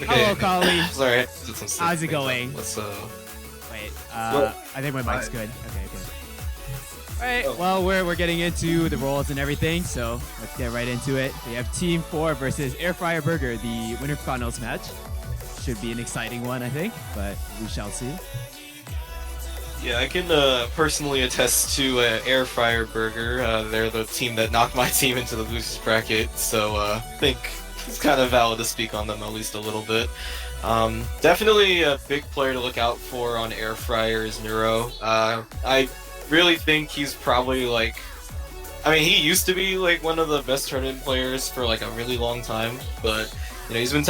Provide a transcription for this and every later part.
Hello, Kali. Sorry. How's it going? Let's Wait, I think my mic's good. Okay, good. Alright, well, we're getting into the roles and everything, so let's get right into it. We have Team 4 versus Airfryer Burger, the winner finals match. Should be an exciting one, I think, but we shall see. Yeah, I can personally attest to Airfryer Burger. They're the team that knocked my team into the losers bracket, so I think it's kind of valid to speak on them at least a little bit. Definitely a big player to look out for on Airfryer is Neuro. I really think he's probably like, I mean, he used to be like one of the best tournament players for like a really long time, but you know, he's been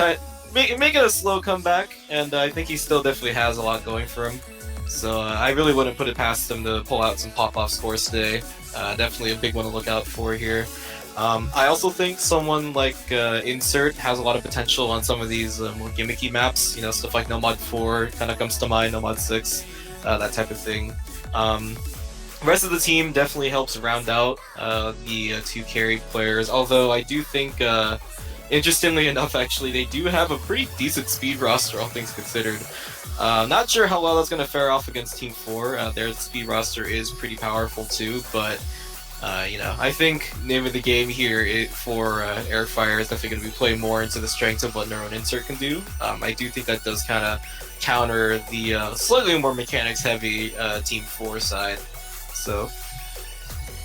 making a slow comeback, and I think he still definitely has a lot going for him. So I really wouldn't put it past him to pull out some pop-off scores today. Definitely a big one to look out for here. I also think someone like Insert has a lot of potential on some of these more gimmicky maps. You know, stuff like Nomad 4 kind of comes to mind, Nomad 6, that type of thing. The rest of the team definitely helps round out the two carry players, although I do think, interestingly enough, actually, they do have a pretty decent speed roster, all things considered. Not sure how well that's going to fare off against Team 4. Their speed roster is pretty powerful too, but you know, I think name of the game here for Airfryer is definitely going to be playing more into the strengths of what Neuro and Insert can do. I do think that does kind of counter the slightly more mechanics-heavy Team 4 side. So,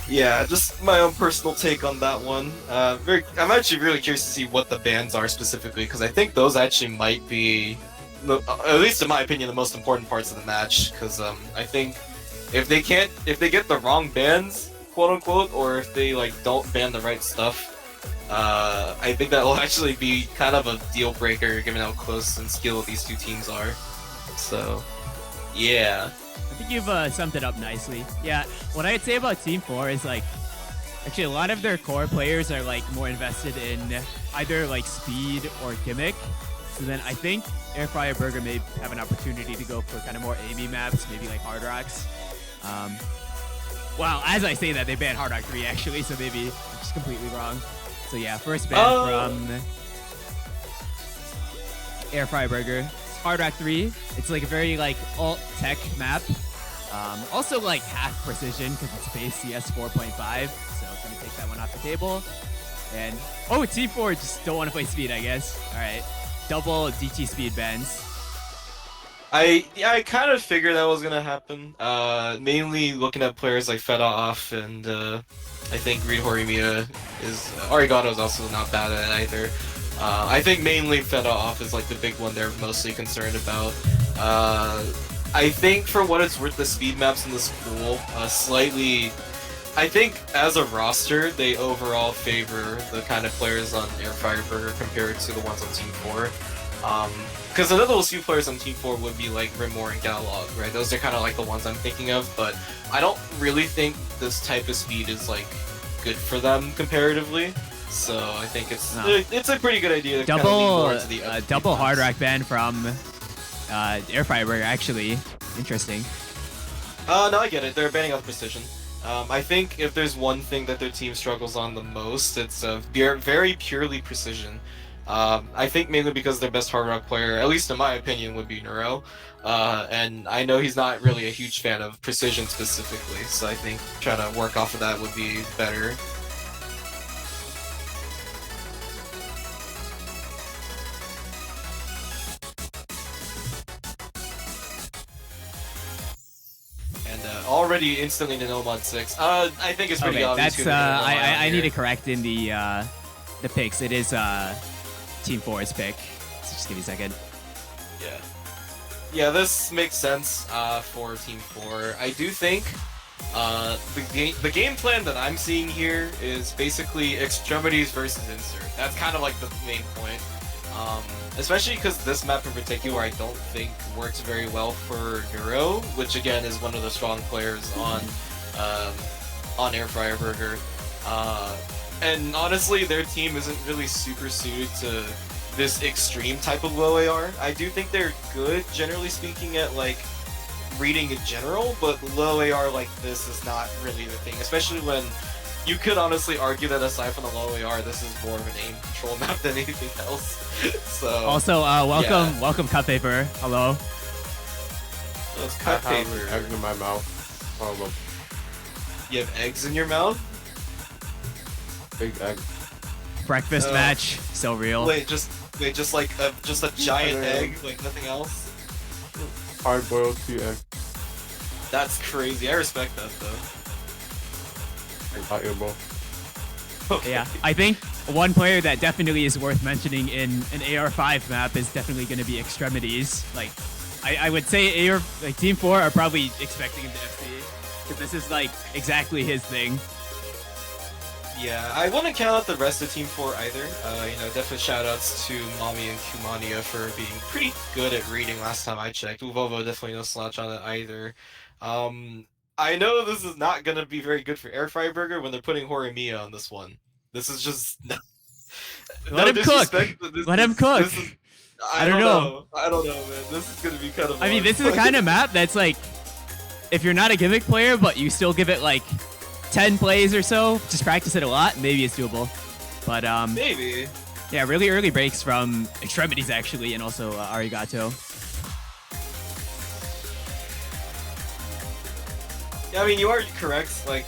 yeah, just my own personal take on that one. I'm actually really curious to see what the bans are specifically, because I think those actually might be, at least in my opinion, the most important parts of the match. Because I think if they get the wrong bans, quote unquote, or if they like don't ban the right stuff, I think that will actually be kind of a deal breaker given how close and skilled these two teams are. So, yeah. I think you've summed it up nicely. Yeah, what I'd say about Team 4 is like, actually a lot of their core players are like more invested in either like speed or gimmick. So then I think Airfryer Burger may have an opportunity to go for kind of more Amy maps, maybe like Hard Rocks. Well, as I say that, they banned Hard Rock 3 actually, so maybe I'm just completely wrong. So yeah, first ban from Airfryer Burger. It's Hard Rock 3. It's like a very like alt tech map. Also like half precision because it's base CS 4.5, so gonna take that one off the table. And oh, Team 4 just don't want to play speed, I guess. All right, double DT speed bans. I kind of figured that was gonna happen. Mainly looking at players like Feda Off, and I think Reed Horimiya is Arigato is also not bad at it either. I think mainly Feda Off is like the big one they're mostly concerned about. I think for what it's worth, the speed maps in this pool slightly. I think as a roster, they overall favor the kind of players on Airfryer Burger compared to the ones on Team 4. Because another those few players on Team 4 would be like Rimor and Galog, right? Those are kind of like the ones I'm thinking of, but I don't really think this type of speed is like good for them comparatively. So I think it's a pretty good idea to kind of lean more into the double Hard Rock ban from Airfryer Burger, actually. Interesting. No, I get it. They're banning off precision. I think if there's one thing that their team struggles on the most, it's very purely precision. I think mainly because their best Hard Rock player, at least in my opinion, would be Neuro. And I know he's not really a huge fan of precision specifically, so I think trying to work off of that would be better. Already instantly to Nomad 6. I think it's pretty obvious. That's I need to correct in the picks. It is Team 4's pick. So just give me a second. Yeah, this makes sense for Team 4. I do think the game plan that I'm seeing here is basically extremities versus insert. That's kind of like the main point. Especially because this map in particular I don't think works very well for Neuro, which again is one of the strong players on Airfryer Burger. And honestly, their team isn't really super suited to this extreme type of low AR. I do think they're good, generally speaking, at like reading in general, but low AR like this is not really the thing, especially when you could honestly argue that aside from the low AR, this is more of an aim control map than anything else. So Also, welcome Cut Paper. Hello. those cut I have paper. egg in my mouth. Oh, look, You have eggs in your mouth? big egg. Breakfast match. So real. Wait, just like just a giant egg, like nothing else. Hard-boiled 2 egg. That's crazy. I respect that though. Valuable. Okay. Yeah, I think one player that definitely is worth mentioning in an AR5 map is definitely going to be Extremities. Like, I would say like Team 4 are probably expecting him to FC, because this is like exactly his thing. Yeah, I wouldn't count out the rest of Team 4 either. Definitely shoutouts to Mommy and Kumania for being pretty good at reading last time I checked. Uvovo definitely no slouch on it either. I know this is not gonna be very good for Airfryer Burger when they're putting Horimiya on this one. This is just Let him cook. Let him cook. I don't know. I don't know, man. This is gonna be kind of. I mean, this is the kind of map that's like, if you're not a gimmick player, but you still give it like 10 plays or so, just practice it a lot, maybe it's doable. But maybe. yeah, really early breaks from Extremities actually, and also Arigato. Yeah, I mean, you are correct. Like,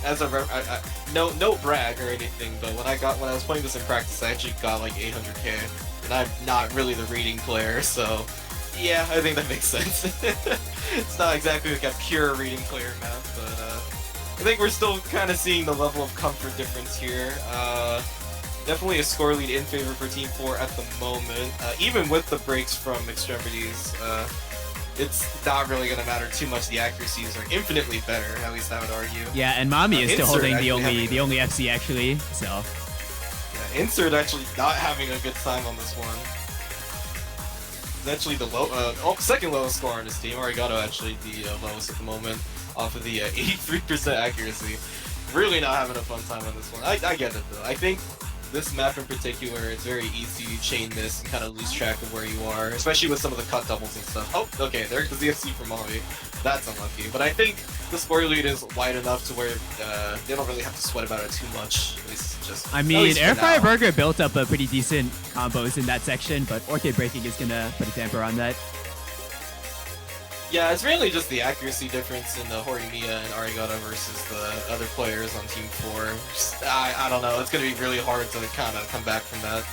as a no brag or anything, but when I was playing this in practice, I actually got like 800k, and I'm not really the reading player, so yeah, I think that makes sense. It's not exactly like a pure reading player map, but I think we're still kind of seeing the level of comfort difference here. Definitely a score lead in favor for Team 4 at the moment, even with the breaks from Extremities. It's not really going to matter too much. The accuracies are infinitely better, at least I would argue. Yeah, and Mommy is still holding the actually only FC actually, so. Yeah, Insert actually not having a good time on this one. It's actually the second lowest score on his team. Arigato actually the lowest at the moment, off of the 83% accuracy. Really not having a fun time on this one. I get it though. I think this map in particular, it's very easy to chain miss and kind of lose track of where you are, especially with some of the cut doubles and stuff. Oh, okay, there's the ZFC from Molly. That's unlucky. But I think the score lead is wide enough to where they don't really have to sweat about it too much. At least just. I mean, Airfryer Burger built up a pretty decent combos in that section, but Orchid breaking is gonna put a damper on that. Yeah, it's really just the accuracy difference in the Horimiya and Arigato versus the other players on Team 4. Just, I don't know, it's going to be really hard to kind of come back from that.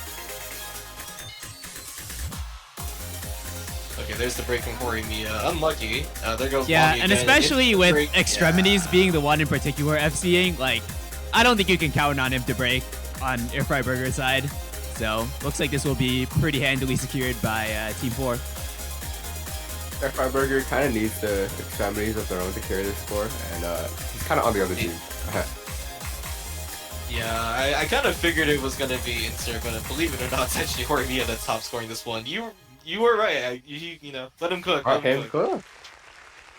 Okay, there's the break from Horimiya. Unlucky. There goes Yeah, Mommy and again. especially with Break. Extremities being the one in particular FCing, like, I don't think you can count on him to break on Airfryer Burger's side. So, looks like this will be pretty handily secured by Team 4. Airfryer Burger kind of needs the Extremities of their own to carry this score, and he's kind of on the other team. Yeah, I kind of figured it was going to be Insert, but believe it or not, it's actually Horimiya that's top scoring this one. You were right. You know, let him cook. Let him cook.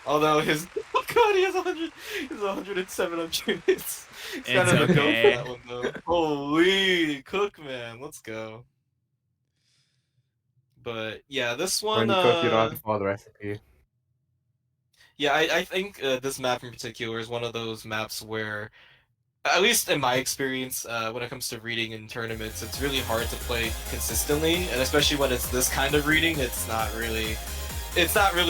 Although his oh god, he has 107 on units. It's kind of a go for that one though. Holy cook, man, let's go. But yeah, this one. When you cook, you don't have to follow the recipe. Yeah, I think this map in particular is one of those maps where, at least in my experience, when it comes to reading in tournaments, it's really hard to play consistently, and especially when it's this kind of reading, it's not really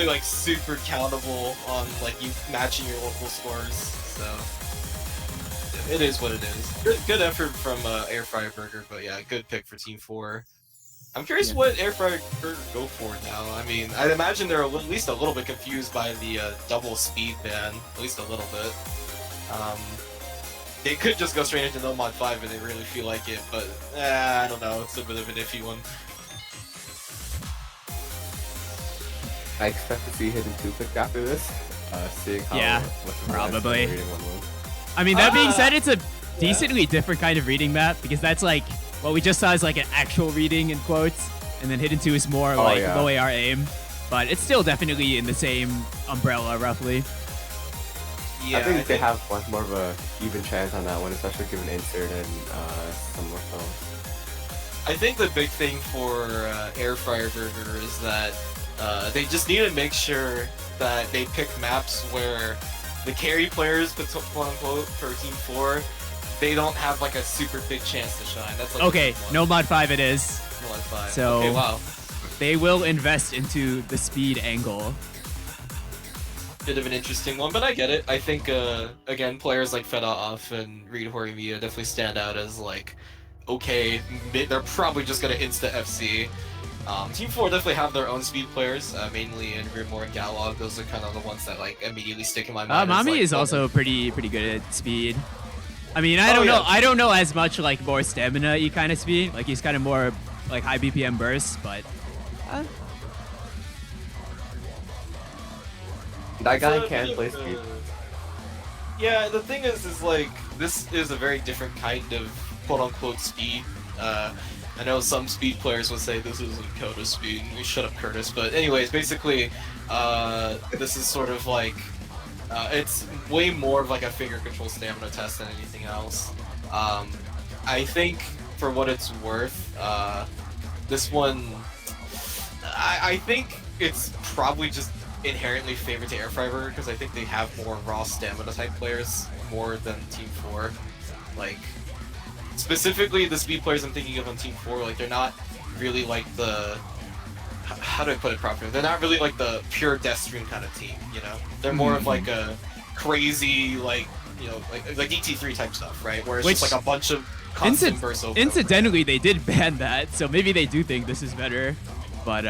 like super countable on like you matching your local scores. So it is what it is. Good effort from Airfryer Burger, but yeah, good pick for Team 4. I'm curious what Airfryer Burger go for now. I mean, I'd imagine they're at least a little bit confused by the double speed ban, at least a little bit. They could just go straight into No Mod 5 if they really feel like it, but I don't know. It's a bit of an iffy one. I expect to see Hidden 2 picked after this, seeing how probably. I mean, that being said, it's a decently different kind of reading map, because that's like what we just saw is like an actual reading in quotes, and then Hidden 2 is more like low AR aim, but it's still definitely in the same umbrella roughly. Yeah, I think they have much more of a even chance on that one, especially given Insert and some more films. I think the big thing for Airfryer Burger is that they just need to make sure that they pick maps where the carry players, quote unquote, for Team 4, they don't have like a super big chance to shine. That's like Okay, no mod 5 it is. No mod 5. So okay, wow. They will invest into the speed angle. Bit of an interesting one, but I get it. I think, again, players like Feda and Reed Horimiya definitely stand out as, like, okay, they're probably just gonna insta FC. Team 4 definitely have their own speed players, mainly in Grimor and Galog. Those are kind of the ones that, like, immediately stick in my mind. Mami like, is also pretty good at speed. I mean, I don't know. I don't know as much, like, more stamina-y kind of speed. Like, he's kind of more, like, high BPM bursts, but... That guy can play speed. Yeah, the thing is like, this is a very different kind of quote-unquote speed. I know some speed players would say this isn't Coda speed. Shut up, Curtis. But anyways, basically, this is sort of like, it's way more of like a finger control stamina test than anything else. I think, for what it's worth, this one, I think it's probably just inherently favored to Airfryer because I think they have more raw stamina type players more than Team 4. Like, specifically the speed players I'm thinking of on Team 4, like they're not really like the, how do I put it properly? They're not really like the pure Deathstream kind of team, you know? They're more of like a crazy, like, you know, like DT3 type stuff, right? Where it's just like a bunch of constant bursts over. Incidentally, they did ban that, so maybe they do think this is better, but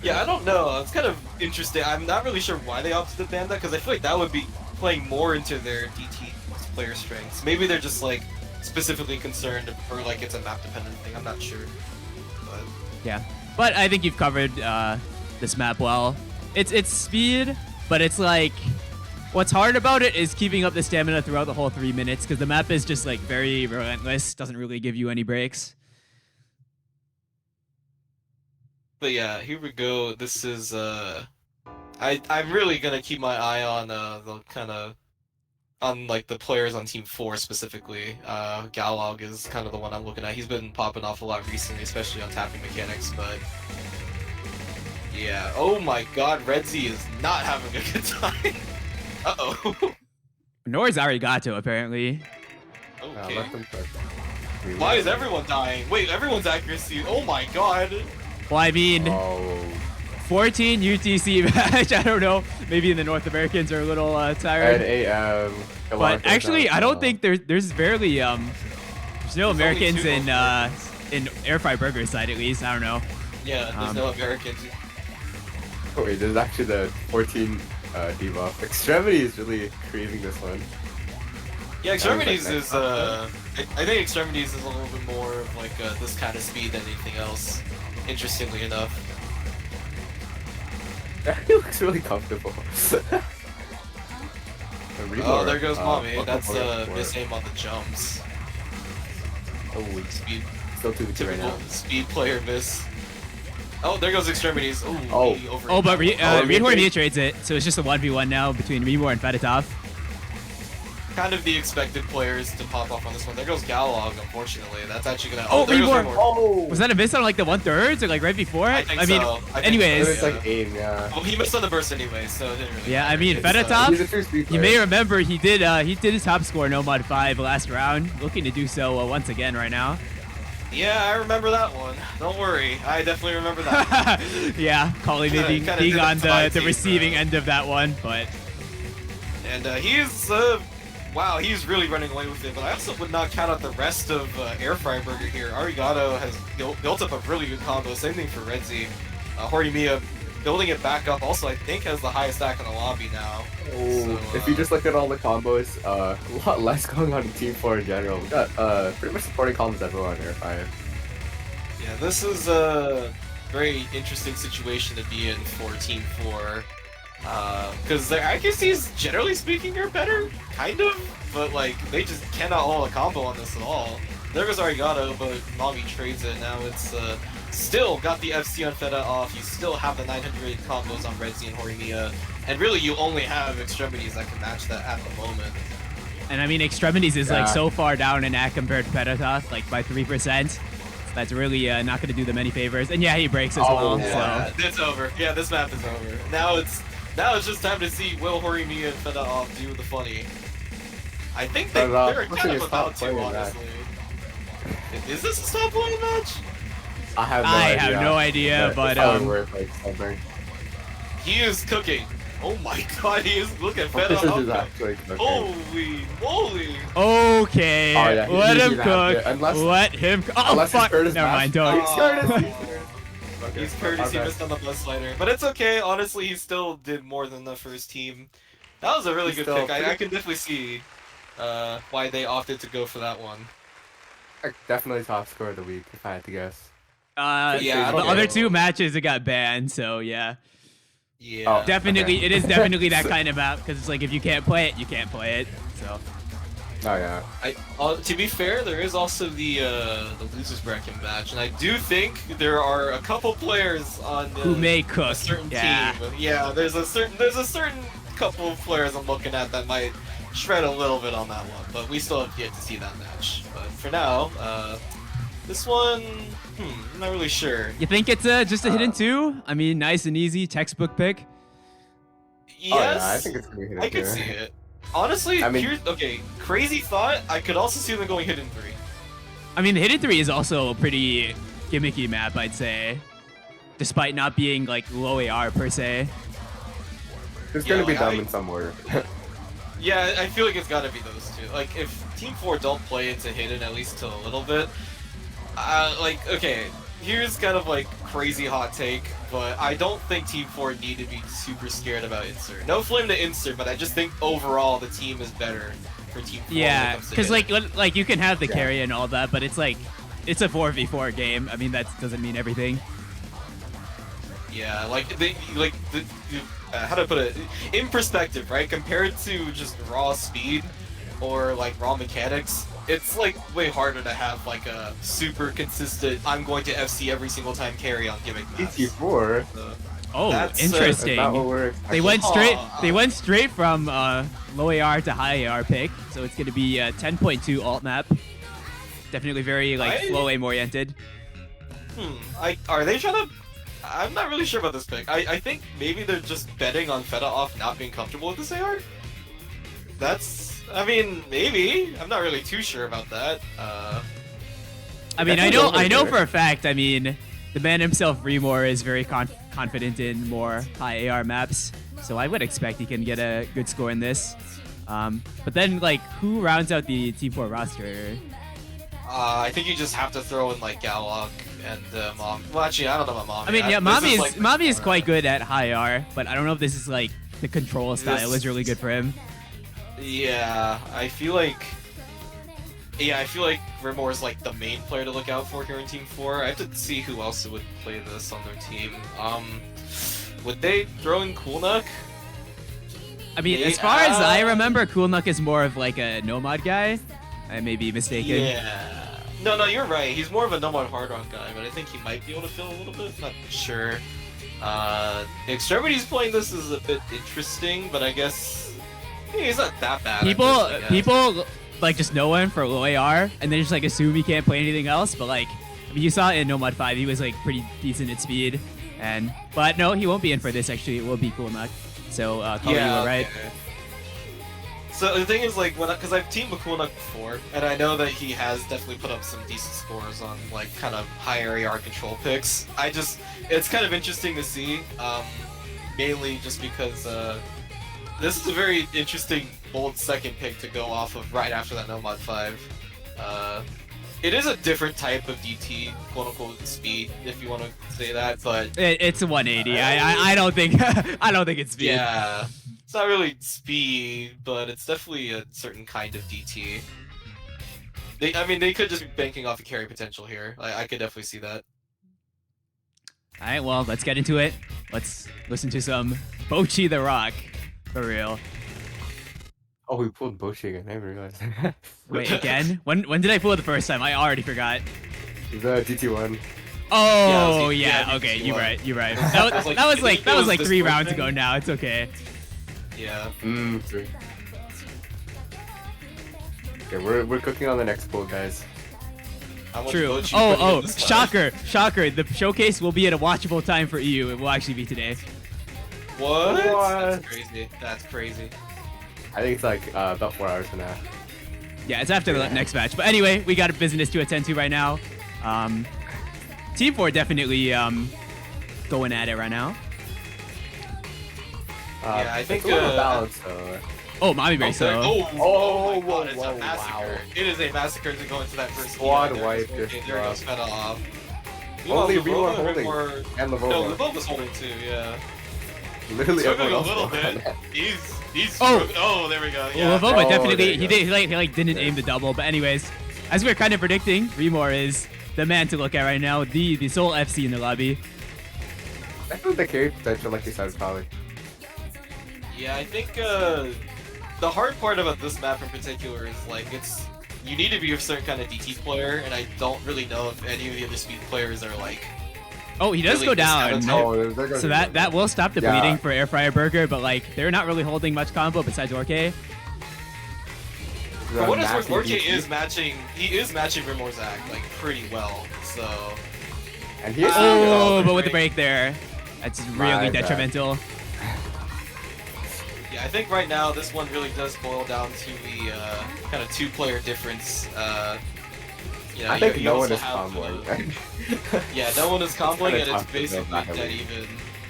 yeah, I don't know. It's kind of interesting. I'm not really sure why they opted to ban that, because I feel like that would be playing more into their DT player strengths. Maybe they're just like specifically concerned, or like it's a map dependent thing. I'm not sure. But yeah, but I think you've covered this map well. It's speed, but it's like what's hard about it is keeping up the stamina throughout the whole 3 minutes, because the map is just like very relentless. Doesn't really give you any breaks. But yeah, here we go. This is I'm really gonna keep my eye on the kind of on like the players on Team 4 specifically. Galog is kind of the one I'm looking at. He's been popping off a lot recently, especially on tapping mechanics. But yeah, oh my God, Redzi is not having a good time. Uh-oh. Nor is Arigato apparently. Okay. Why is everyone dying? Wait, everyone's accuracy. Oh my God. Well, I mean, 14 UTC match. I don't know. Maybe the North Americans are a little tired. And but actually, I don't think there's barely there's no Americans in Airfryer Burger side at least. I don't know. Yeah, there's no Americans. Oh, wait, there's actually the 14 debuff. Extremity is really craving this one. Yeah, Extremities is I think Extremities is a little bit more of like this kind of speed than anything else. Interestingly enough. He looks really comfortable. Oh, there goes Mommy. That's miss aim on the jumps. Oh, speed. Still 2v2 right now. Speed player miss. Oh, there goes Extremities. But Reed Horimiya trades it, so it's just a 1v1 now between Remor and Fedotov. Kind of the expected players to pop off on this one. There goes Galog, unfortunately. That's actually gonna. Oh, there goes Remor. Remor. Was that a miss on like the 1/3 or like right before it? I mean, anyways. It's like aim, yeah. Well, he missed on the burst anyway, so it didn't really. Yeah, matter. I mean, Fedotov. You may remember he did his top score no mod 5 last round, looking to do so once again right now. Yeah, I remember that one. Don't worry, I definitely remember that. Yeah, Collie being on the receiving end of that one, but. And he's wow, he's really running away with it. But I also would not count out the rest of Airfryer Burger here. Arigato has built up a really good combo. Same thing for Redzi. Horimiya building it back up. Also, I think has the highest stack in the lobby now. Oh, so, if you just look at all the combos, a lot less going on in Team 4 in general. We got pretty much supporting combos everywhere on Airfryer. Yeah, this is a very interesting situation to be in for Team 4. Because their accuracies, generally speaking, are better, kind of, but like they just cannot hold a combo on this at all. There goes Arigato, but Mommy trades it. Now it's still got the FC on Feda off. You still have the 900 combos on Redzi and Horimiya, and really you only have Extremities that can match that at the moment. And I mean, Extremities is like so far down in ACK compared to Fedotov, like by 3%. That's really not going to do them any favors. And yeah, he breaks as well. Yeah, so. It's over. Yeah, this map is over. Now Now it's just time to see Will Horimiya and Feta off do the funny. I think they're kind of about to, honestly. Is this a stop playing match? I have no idea, but he is cooking. Oh my god, he is. Look at Feta. This is actually cooking. Holy moly. Okay, let him cook. Let him cook. Oh fuck! Never mind, don't. He's courtesy missed on the bus slider, but it's okay. Honestly, he still did more than the first team. That was a really good pick. I can definitely see why they opted to go for that one. Definitely top score of the week, if I had to guess. Yeah, the other two matches it got banned, so yeah. Yeah. Definitely, okay. It is definitely that kind of map because it's like if you can't play it, you can't play it. So. Oh yeah. To be fair, there is also the losers bracket match, and I do think there are a couple players on who may cook a certain team. Yeah, there's a certain couple of players I'm looking at that might shred a little bit on that one, but we still have yet to see that match. But for now, this one, I'm not really sure. You think it's just a hidden 2? I mean, nice and easy, textbook pick. Yes, oh, yeah, I think it's gonna be hidden 2. I could see it. Honestly, okay, crazy thought. I could also see them going hidden 3. I mean, the hidden 3 is also a pretty gimmicky map, I'd say, despite not being like low AR per se. It's gonna be dumb in some order. Yeah, I feel like it's gotta be those two. Like, if Team 4 don't play into hidden at least till a little bit, like, okay, here's kind of like crazy hot take, but I don't think Team 4 need to be super scared about insert. No flame to insert, but I just think overall the team is better for Team 4. Yeah, because like you can have the carry and all that, but it's like it's a 4v4 game. I mean, that doesn't mean everything. Yeah, how do I put it? In perspective, right? Compared to just raw speed or like raw mechanics, it's like way harder to have like a super consistent I'm going to FC every single time carry on gimmick maps. TT4. Oh, interesting. They went straight. They went straight from low AR to high AR pick, so it's gonna be a 10.2 alt map. Definitely very like flow aim oriented. Are they trying to? I'm not really sure about this pick. I think maybe they're just betting on Feta off not being comfortable with this AR. I mean, maybe. I'm not really too sure about that. I mean, I know for a fact. I mean, the man himself, Remore, is very confident in more high AR maps, so I would expect he can get a good score in this. But then, like, who rounds out the Team 4 roster? I think you just have to throw in like Gallock and Mom. Well, actually, I don't know about Mommy. I mean, yeah, Mommy is quite good at high AR, but I don't know if this is like the control style is really good for him. Yeah, I feel like Rimor is like the main player to look out for here in Team 4. I have to see who else would play this on their team. Would they throw in Coolnuck? I mean, as far as I remember, Coolnuck is more of like a Nomad guy. I may be mistaken. Yeah. No, you're right. He's more of a Nomad hard rock guy, but I think he might be able to fill a little bit. Not sure. Extremity's playing this is a bit interesting, but I guess he's not that bad. People like just know him for low AR, and they just like assume he can't play anything else. But like, I mean, you saw in Nomad 5, he was like pretty decent at speed, but no, he won't be in for this. Actually, it will be Coolnuck. So, Color, you were right. Okay. So the thing is, like, because I've teamed with Coolnuck before, and I know that he has definitely put up some decent scores on like kind of higher AR control picks. It's kind of interesting to see, mainly just because this is a very interesting, bold second pick to go off of right after that Nomad 5. It is a different type of DT, quote unquote speed, if you want to say that, but it's a 180. I don't think I don't think it's speed. Yeah. It's not really speed, but it's definitely a certain kind of DT. They could just be banking off a carry potential here. I could definitely see that. Alright, well, let's get into it. Let's listen to some Bochi the Rock. For real. Oh, we pulled Bochi again. I didn't realize. Wait, again? When did I pull it the first time? I already forgot. The DT1. Oh, yeah, okay, you're right. That was like 3 rounds ago now. It's okay. Yeah. Okay, we're cooking on the next pool, guys. True. Oh, shocker. The showcase will be at a watchable time for EU. It will actually be today. What? What? That's crazy. That's crazy. I think it's like about 4 hours from now. Yeah, it's after the next match. But anyway, we got a business to attend to right now. Team 4 definitely going at it right now. Yeah, I think it's a little balanced, Oh, Mommy Break, so. Oh my god, it's whoa, a massacre. wow. It is a massacre to go into that first Squad game. wipe Okay, this there goes Feta off. Only Meanwhile, Remo holding. Rimor- And No, Lavova. Luvova's holding too, yeah. Literally Took him everyone a else little was on bit. that. He's Oh. oh, there we go. Yeah. Well, Lavova Oh, definitely, there you he didn't aim the double. But anyways, as we're kind of predicting, Remor is the man to look at right now. The sole FC in the lobby. I think the carry potential, like you said, probably. Yeah, I think the hard part about this map in particular is like you need to be a certain kind of DT player, and I don't really know if any of the other speed players are like. Oh, he does Really go just down. kinda Oh, they're gonna So do that will stop the Yeah. bleeding for Airfryer Burger, but like they're not really holding much combo besides Orke. For what it's worth, Nasty Orke DT. is matching. He is matching Rimor's act like pretty well. So And he's Oh, Oh, but with the break. break there, that's My really bad. detrimental. yeah, I think right now this one really does boil down to the kind of two-player difference. You know, I think you no one also is have, comboing. Yeah, no one is comboing, kinda and it's tough to build basically that dead heavily. even.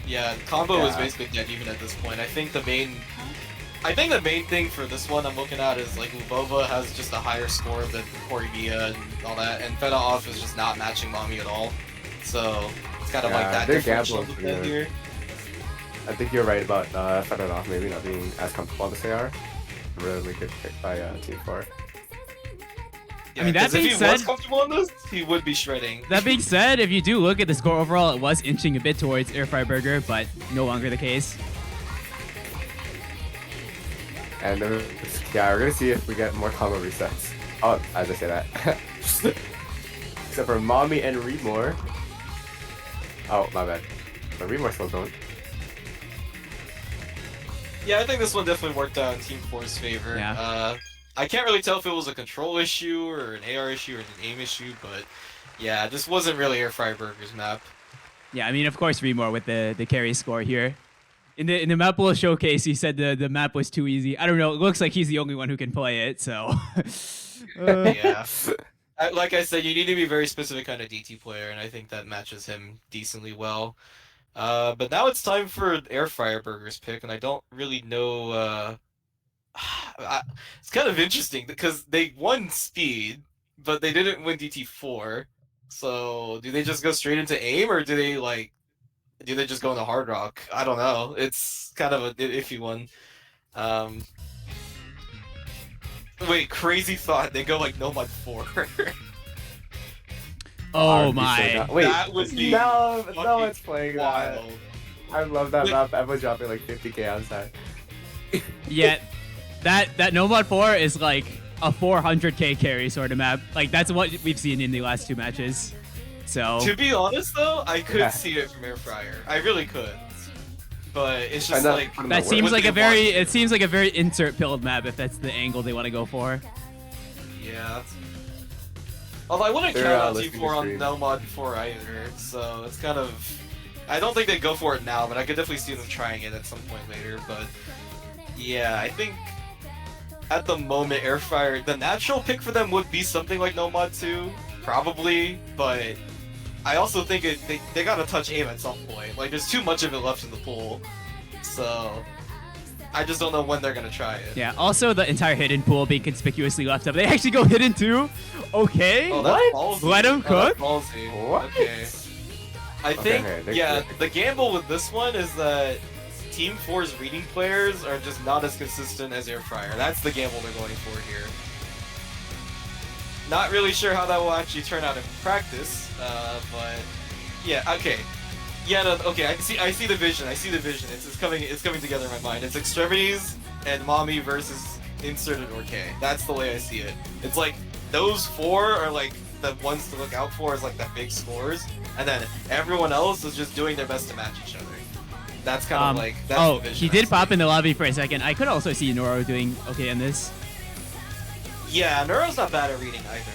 Yeah, combo is Yeah. basically dead even at this point. I think the main thing for this one I'm looking at is like Lubova has just a higher score than Horimiya and all that, and Feta off is just not matching Mommy at all. So it's kind of like Yeah, that they're differential gambling with that pretty here. I think you're right about Fedorov maybe not being as comfortable as they are. Really good pick by Team 4. Yeah, I mean, that 'cause if being he said- was comfortable in this, he would be shredding. That being said, if you do look at the score overall, it was inching a bit towards Airfryer Burger, but no longer the case. And yeah, we're gonna see if we get more combo resets. Oh, as I say that. Except for Mommy and Remor. Oh, my bad. But Remor still don't. Yeah, I think this one definitely worked out in Team 4's favor. Yeah. I can't really tell if it was a control issue or an AR issue or an aim issue, but yeah, this wasn't really Airfryer Burger's map. Yeah, I mean, of course, Remor with the carry score here. In the map pool showcase, he said the map was too easy. I don't know. It looks like he's the only one who can play it, so. Yeah. Like I said, you need to be a very specific kind of DT player, and I think that matches him decently well. But now it's time for Airfryer Burger's pick, and I don't really know. It's kind of interesting because they won speed, but they didn't win DT4. So do they just go straight into aim, or do they just go into hard rock? I don't know. It's kind of an iffy one. Wait, crazy thought. They go like Nomad 4. Oh I'd be so my. down. Wait, That would be no fucking one's playing that. wild. I love that Wait. map. Everyone's dropping like 50k outside. Yeah, that Nomad 4 is like a 400k carry sort of map. Like, that's what we've seen in the last two matches. So. To be honest, though, I could Yeah. see it from Airfryer. I really could. But it's I just know- like I don't That know seems what like they a very want. it seems like a very insert pilled map if that's the angle they want to go for. Yeah. Although I wouldn't They're, count out listening Team to 4 on stream. Nomad 4 either, so it's kind of... I don't think they'd go for it now, but I could definitely see them trying it at some point later, but... Yeah, I think... At the moment, Airfryer, the natural pick for them would be something like Nomad 2, probably, but... I also think they gotta touch aim at some point. Like, there's too much of it left in the pool, so... I just don't know when they're gonna try it. Yeah. Also, the entire hidden pool being conspicuously left up. They actually go hidden too. Okay. Oh, What? that's ballsy. Let 'em Oh, that's cook? ballsy. What? Okay. I Okay, think, okay, yeah, they're- the gamble with this one is that Team 4's reading players are just not as consistent as Airfryer. That's the gamble they're going for here. Not really sure how that will actually turn out in practice, but yeah, okay. Yeah, no, okay, I see the vision. It's coming together in my mind. It's Extremities and Mommy versus Inserted Orke. That's the way I see it. It's like those four are like the ones to look out for as like the big scores, and then everyone else is just doing their best to match each other. That's kind of like that's oh, the vision he I did see. pop in the lobby for a second. I could also see Noro doing okay in this. Yeah, Neuro's not bad at reading either.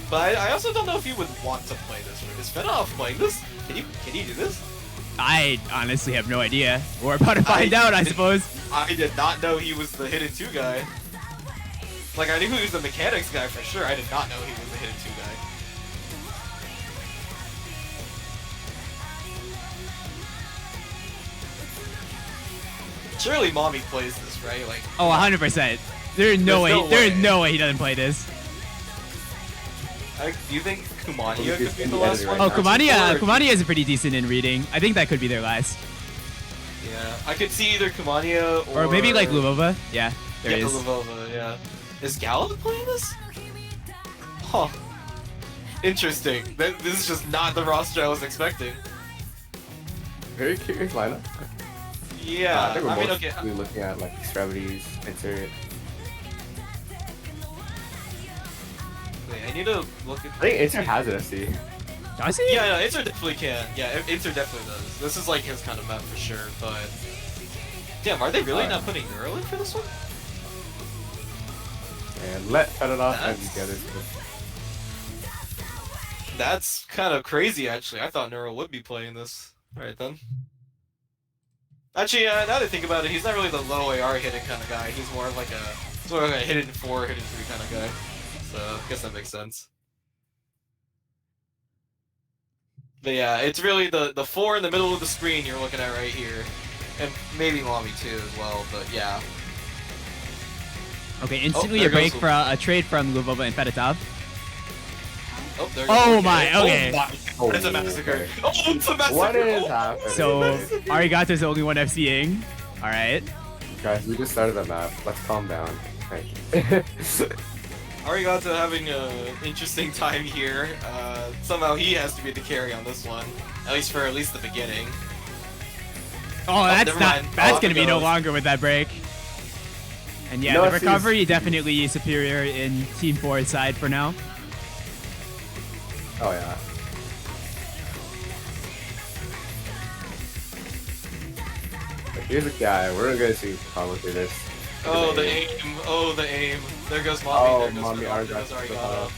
But I also don't know if you would want to play this. Is Fedorov playing this? Can you do this? I honestly have no idea. We're about to find out, I suppose. I did not know he was the hidden 2 guy. Like, I knew he was the mechanics guy for sure. I did not know he was the hidden 2 guy. Surely Mommy plays this, right? Like, Oh, 100%. There's no way. There's no way he doesn't play this. do you think Kumania could be the last one? Oh, Kumania is pretty decent in reading. I think that could be their last. Yeah, I could see either Kumania or maybe like Luvova. Yeah, there is. Luvova, yeah. Is Gallo playing this? Huh. Interesting. This is just not the roster I was expecting. Very curious lineup. Yeah, I think we're I mean, mostly okay. looking at like extremities, insert. Wait, I need to look at. I think insert has it, SC. Does he? Yeah, Inter definitely can. Yeah, Inter definitely does. This is like his kind of map for sure, but... Damn, are they really not putting Neural in for this one? And let Fedorov and That's- the others. That's kind of crazy, actually. I thought Neural would be playing this. Alright then. Actually, now that I think about it, he's not really the low AR hitting kind of guy. He's more of like a hidden 4, hidden 3 kind of guy. So, I guess that makes sense. But yeah, it's really the 4 in the middle of the screen you're looking at right here. And maybe Mommy too as well, but yeah. Okay, instantly there a break goes for a trade from Luvova and Fedotov. Oh, there Oh goes my, okay. Oh my, it's a massacre. Okay. Oh, it's a massacre. What is Oh. happening? So Arigato's the only one FCing. All right. Guys, we just started the map. Let's calm down. Thank you. Arigato having an interesting time here. Somehow he has to be the carry on this one, at least for the beginning. Oh, that's never not. mind. That's Off gonna it be no goes. longer with that break. And yeah, No, the recovery definitely superior in Team 4's side for now. Oh yeah. But here's a guy. We're gonna see combo through this. Oh, the aim. Oh, the aim. There goes Mommy. Oh, there goes Mommy Fedorov, there Arigato. goes Arigato.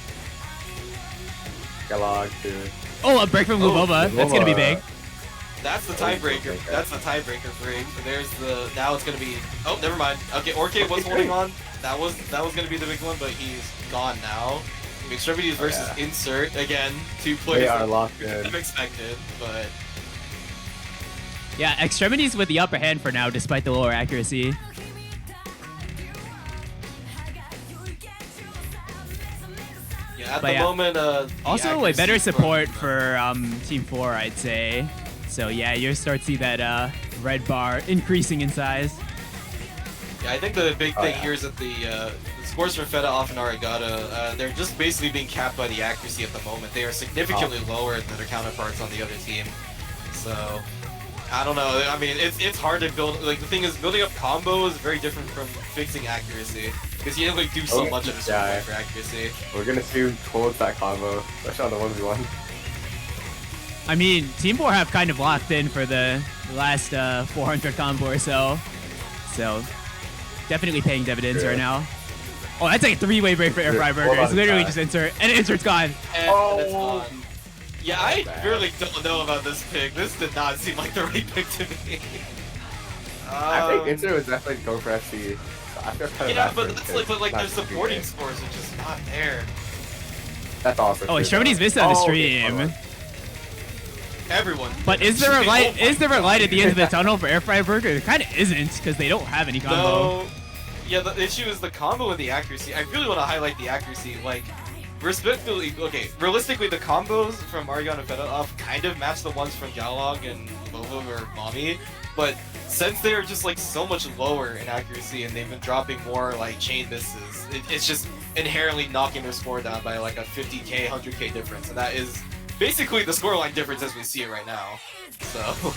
Galog too. Oh, a break from Luvova. That's gonna be big. That's the tiebreaker. That's the tiebreaker break. There's the. Now it's gonna be. Oh, never mind. Okay, Orchid was holding on. That was gonna be the big one, but he's gone now. Extremities versus yeah. Insert again. 2 They players are that locked we in. couldn't have expected, but Yeah, extremities with the upper hand for now, despite the lower accuracy. yeah, at But the yeah. moment. The Also, a accuracy better from- support for Team 4, I'd say. So yeah, you'll start to see that red bar increasing in size. Yeah, I think the big thing yeah. here is that the scores for Fedorov and Arigato, they're just basically being capped by the accuracy at the moment. They are significantly lower than their counterparts on the other team. So, I don't know. I mean, it's hard to build. Like, the thing is, building up combo is very different from fixing accuracy. Because you only do so much of this yeah. for accuracy. We're gonna see who holds that combo, especially on the 1v1. I mean, Team 4 have kind of locked in for the last 400 combo or so. So, definitely paying dividends right now. Oh, that's like a 3-way break for Airfryer Burger. It's literally just insert, and Insert's gone. And it's gone. Yeah, I bad. really don't know about this pick. This did not seem like the right pick to me. I think Insert was definitely going for FC. So I feel kind of Yeah, bad but for that's him, like, but like not their super supporting good. scores are just not there. That's also Oh, true, Extremities though. missed on the Oh, stream. okay, Everyone. But is there a light? Oh my Is there a God. light at the end of the tunnel for Airfryer Burger? There kind of isn't, because they don't have any combo. No. Yeah, the issue is the combo and the accuracy. I really want to highlight the accuracy. Like, respectfully, okay, realistically, the combos from Arigato and Fedorov kind of match the ones from Galog and Bobo or Mommy, but since they're just like so much lower in accuracy and they've been dropping more like chain misses, it's just inherently knocking their score down by like a 50k, 100k difference, and that is basically the scoreline difference as we see it right now. So.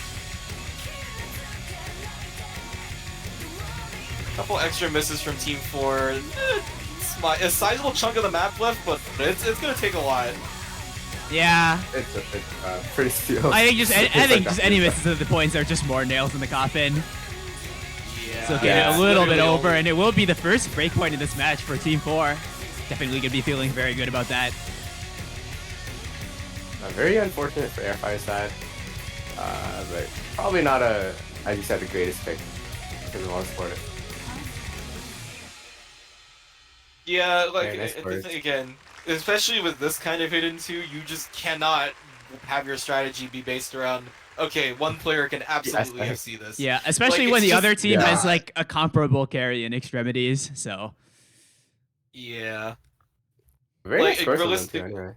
Couple extra misses from Team 4. A sizable chunk of the map left, but it's gonna take a lot. Yeah, It's pretty steal. I think just any misses of the points are just more nails in the coffin. Yeah. So get Yeah. it a little bit Literally over, and it will be the first break point in this match for Team 4. Definitely gonna be feeling very good about that. Very unfortunate for Airfire side. But probably not as you said, the greatest pick because we want to support it. Yeah, like Okay, nice words. again, especially with this kind of hidden 2, you just cannot have your strategy be based around. Okay, one player can absolutely Yes, FC this. Yeah, especially Like, when it's the just other team has not- like a comparable carry in extremities. So Yeah. Very Like nice scores from them too. realistic. Anyway.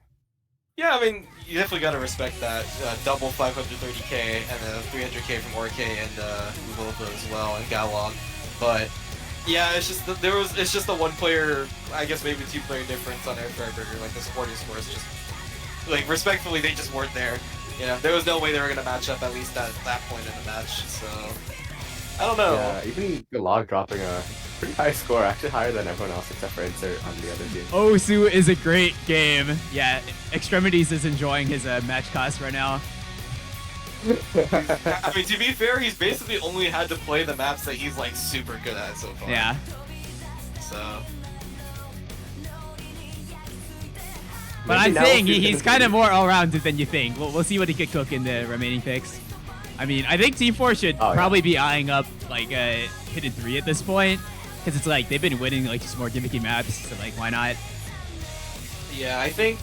Yeah, I mean, you definitely gotta respect that. Double 530k and 300k from Ork and Uvolva as well, and Galog. But yeah, it's just it's just the one player, I guess maybe 2-player difference on Airfryer Burger. Like the supporting scores just, like respectfully, they just weren't there. You know, there was no way they were gonna match up at least at that point in the match. So I don't know. Yeah, even the log dropping a pretty high score, actually higher than everyone else except for Insert on the other team. Osu is a great game. Yeah, Extremities is enjoying his match cost right now. I mean, to be fair, he's basically only had to play the maps that he's like super good at so far. Yeah. So. But Maybe I'm now saying we'll see he's kind of more all-rounded than you think. We'll see what he could cook in the remaining picks. I mean, I think Team 4 should probably be eyeing up like a hidden 3 at this point. Because it's like they've been winning like just more gimmicky maps, so like why not? Yeah, I think.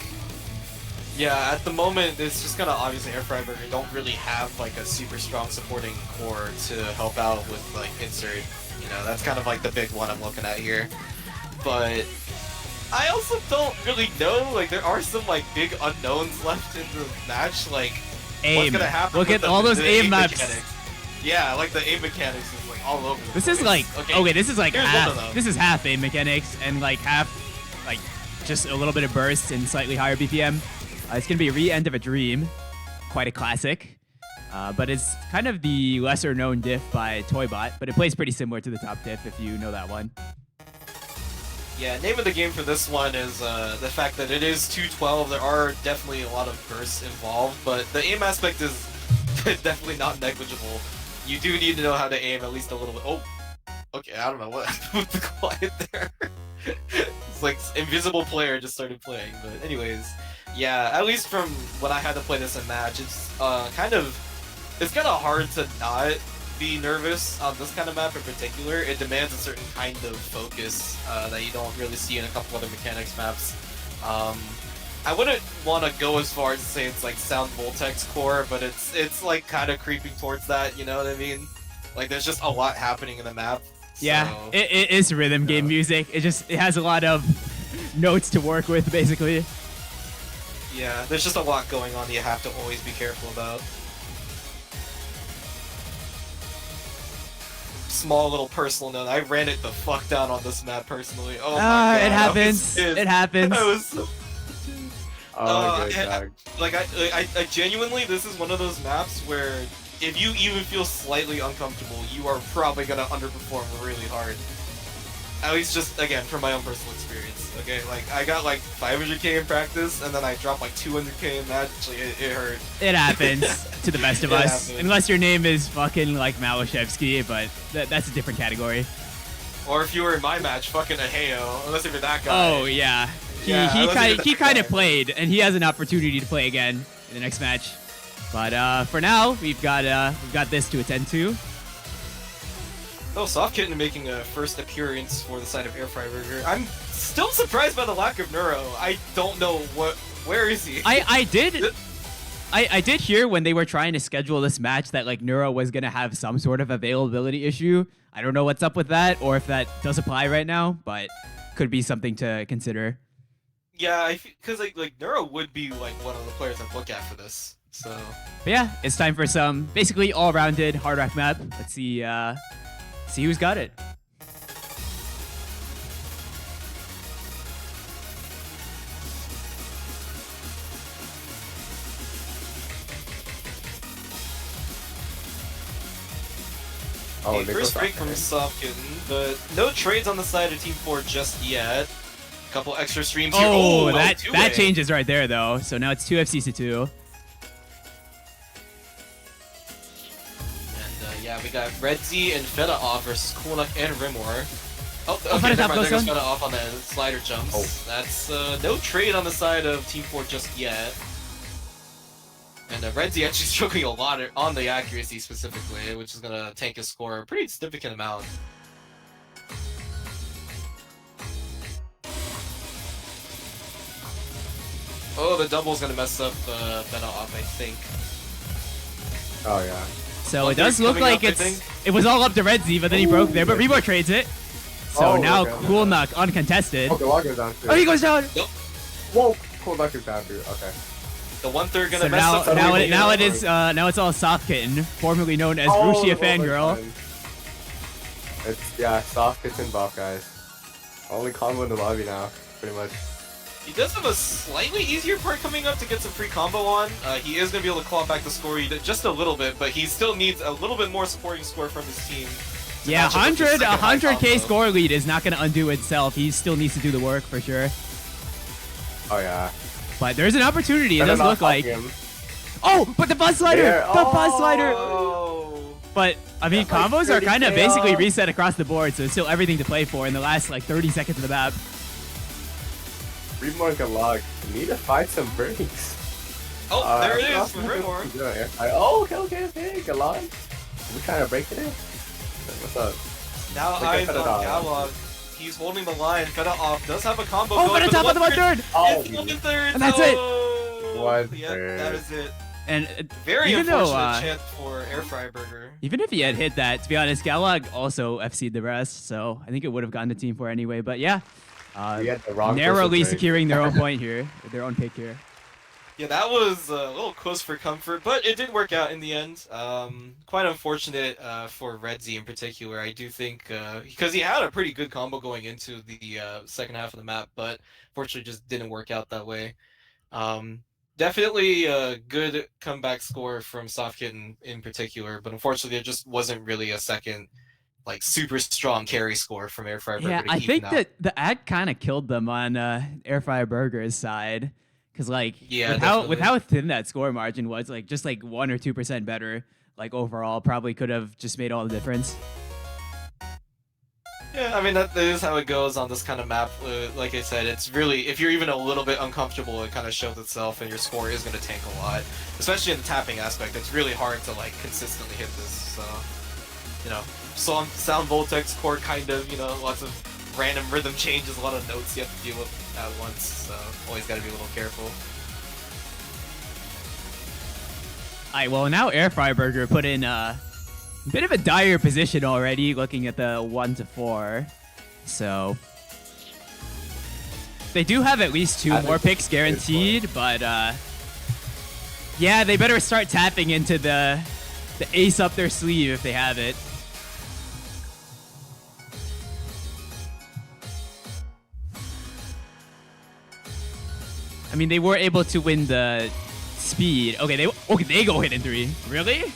Yeah, at the moment it's just gonna obviously Airfryer Burger don't really have like a super strong supporting core to help out with like Insert. You know, that's kind of like the big one I'm looking at here. But I also don't really know. Like there are some like big unknowns left in the match. Like Aim. what's gonna happen? Look with at all those aim maps. mechanics. Yeah, like the aim mechanics is like all over. This is like okay, this is like here's one of half. them. This is half aim mechanics and like half like just a little bit of burst and slightly higher BPM. It's gonna be Re-End of a Dream, quite a classic. But it's kind of the lesser known diff by Toybot, but it plays pretty similar to the top diff if you know that one. Yeah, name of the game for this one is the fact that it is 212. There are definitely a lot of bursts involved, but the aim aspect is definitely not negligible. You do need to know how to aim at least a little bit. Oh, okay, I don't know what with the quiet there. It's like invisible player just started playing, but anyways, yeah. At least from when I had to play this in match, it's kind of hard to not be nervous on this kind of map in particular. It demands a certain kind of focus that you don't really see in a couple other mechanics maps. I wouldn't want to go as far as to say it's like Sound Voltex core, but it's like kind of creeping towards that, you know what I mean? Like there's just a lot happening in the map. Yeah, so, it is rhythm game music. It has a lot of notes to work with, basically. yeah, there's just a lot going on that you have to always be careful about. Small little personal note, I ran it the fuck down on this map personally. Oh my god. It happens. It happens. I was so Oh, good and dog. like I genuinely, this is one of those maps where if you even feel slightly uncomfortable, you are probably gonna underperform really hard. At least just, again, from my own personal experience, okay? Like, I got like 500k in practice, and then I dropped like 200k in match, like, it hurt. It happens to the best of It us. happens. Unless your name is fucking like Malashevsky, but that's a different category. Or if you were in my match, fucking Aheo, unless if you're that guy. Oh, yeah. Yeah, He kind of played, and he has an opportunity to play again in the next match. But for now, we've got this to attend to. Oh, Soft Kitten making a first appearance for the side of Airfryer Burger. I'm still surprised by the lack of Neuro. I don't know where is he? I did hear when they were trying to schedule this match that like Neuro was gonna have some sort of availability issue. I don't know what's up with that, or if that does apply right now, but could be something to consider. Yeah, because like Neuro would be like one of the players I'd look at for this. So. But yeah, it's time for some basically all-rounded hard rock map. Let's see who's got it. Oh, Okay, first break from Soft Kitten, but no trades on the side of Team 4 just yet. Couple extra streams here. Oh, that two-way. changes right there though. So now it's 2 FCs to 2. And yeah, we got Red Z and Feta off versus Coolnuck and Rimor. Oh, okay, Feta never top mind, there goes goes Feta off on the slider jumps. Oh. That's no trade on the side of Team 4 just yet. And Redzi actually struggling a lot on the accuracy specifically, which is gonna tank his score a pretty significant amount. Oh, the double's gonna mess up Beta off, I think. Oh yeah. So it does look like it was all up to Redzi, but then he broke there. But Rebo trades it. So now Cool Knock uncontested. Okay, Wall goes down too. Oh, he goes down. Yep. Whoa, Cool Knock is down too. Okay. The 1/3 gonna So mess up. now it's all Soft Kitten, formerly known as Rushia Fangirl. It's Soft Kitten buff, guys. Only combo in the lobby now, pretty much. He does have a slightly easier part coming up to get some free combo on. He is going to be able to claw back the score just a little bit, but he still needs a little bit more supporting score from his team. Yeah, 100k score lead is not going to undo itself. He still needs to do the work for sure. Oh yeah. But there's an opportunity. It does look like. Oh, but the Buzz Slider! The Buzz Slider! But, I mean, combos are kind of basically reset across the board, so it's still everything to play for in the last, like, 30 seconds of the map. Remore and Galag need to find some breaks. Oh, there it is for Remore. Oh, okay. Galag. We're trying to break it in. What's up? Now eyes on Galag. He's holding the line. Feta off does have a combo. Oh, but on top of the 1/3! Oh, it's 1/3! And that's it! 1/3. Yeah, that is it. And very unfortunate chance for Airfryer Burger. Even if he had hit that, to be honest, Galag also FC'd the rest, so I think it would have gotten the team 4 anyway. But yeah, narrowly securing their own point here, their own pick here. Yeah, that was a little close for comfort, but it did work out in the end. Quite unfortunate for Redzi in particular. I do think because he had a pretty good combo going into the second half of the map, but fortunately just didn't work out that way. Definitely a good comeback score from Soft Kitten in particular, but unfortunately, there just wasn't really a second, like, super strong carry score from Airfryer Burger. Yeah, I think that the ad kind of killed them on Airfryer Burger's side, because like with how thin that score margin was, like just like 1 or 2% better, like overall, probably could have just made all the difference. Yeah, I mean, that is how it goes on this kind of map. Like I said, it's really, if you're even a little bit uncomfortable, it kind of shows itself, and your score is going to tank a lot. Especially in the tapping aspect, it's really hard to, like, consistently hit this. So, you know, sound Voltex chord, kind of, you know, lots of random rhythm changes, a lot of notes you have to deal with at once, so always got to be a little careful. Alright, well, now Airfryer Burger put in a bit of a dire position already, looking at the 1 to 4. So they do have at least 2 more picks guaranteed, but yeah, they better start tapping into the ace up their sleeve if they have it. I mean, they were able to win the speed. Okay, they go hit in 3. Really?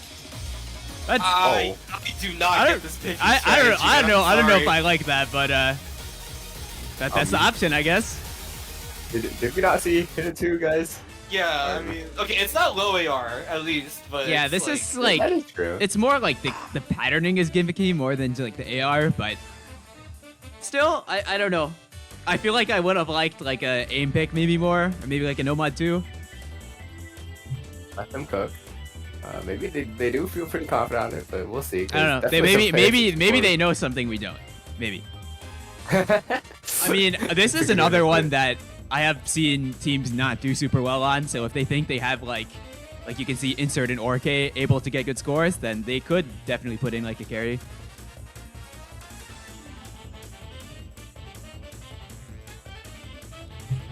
I do not get this pick. I don't know if I like that, but that's the option, I guess. Did we not see hit it 2, guys? Yeah, I mean, okay, it's not low AR at least, but yeah, this is like that is true. It's more like the patterning is gimmicky more than like the AR, but still, I don't know. I feel like I would have liked like a aim pick maybe more, or maybe like a Nomad 2. Let them cook. Maybe they do feel pretty confident on it, but we'll see. I don't know. They maybe they know something we don't. Maybe. I mean, this is another one that I have seen teams not do super well on. So if they think they have like you can see Insert and Orke able to get good scores, then they could definitely put in like a carry.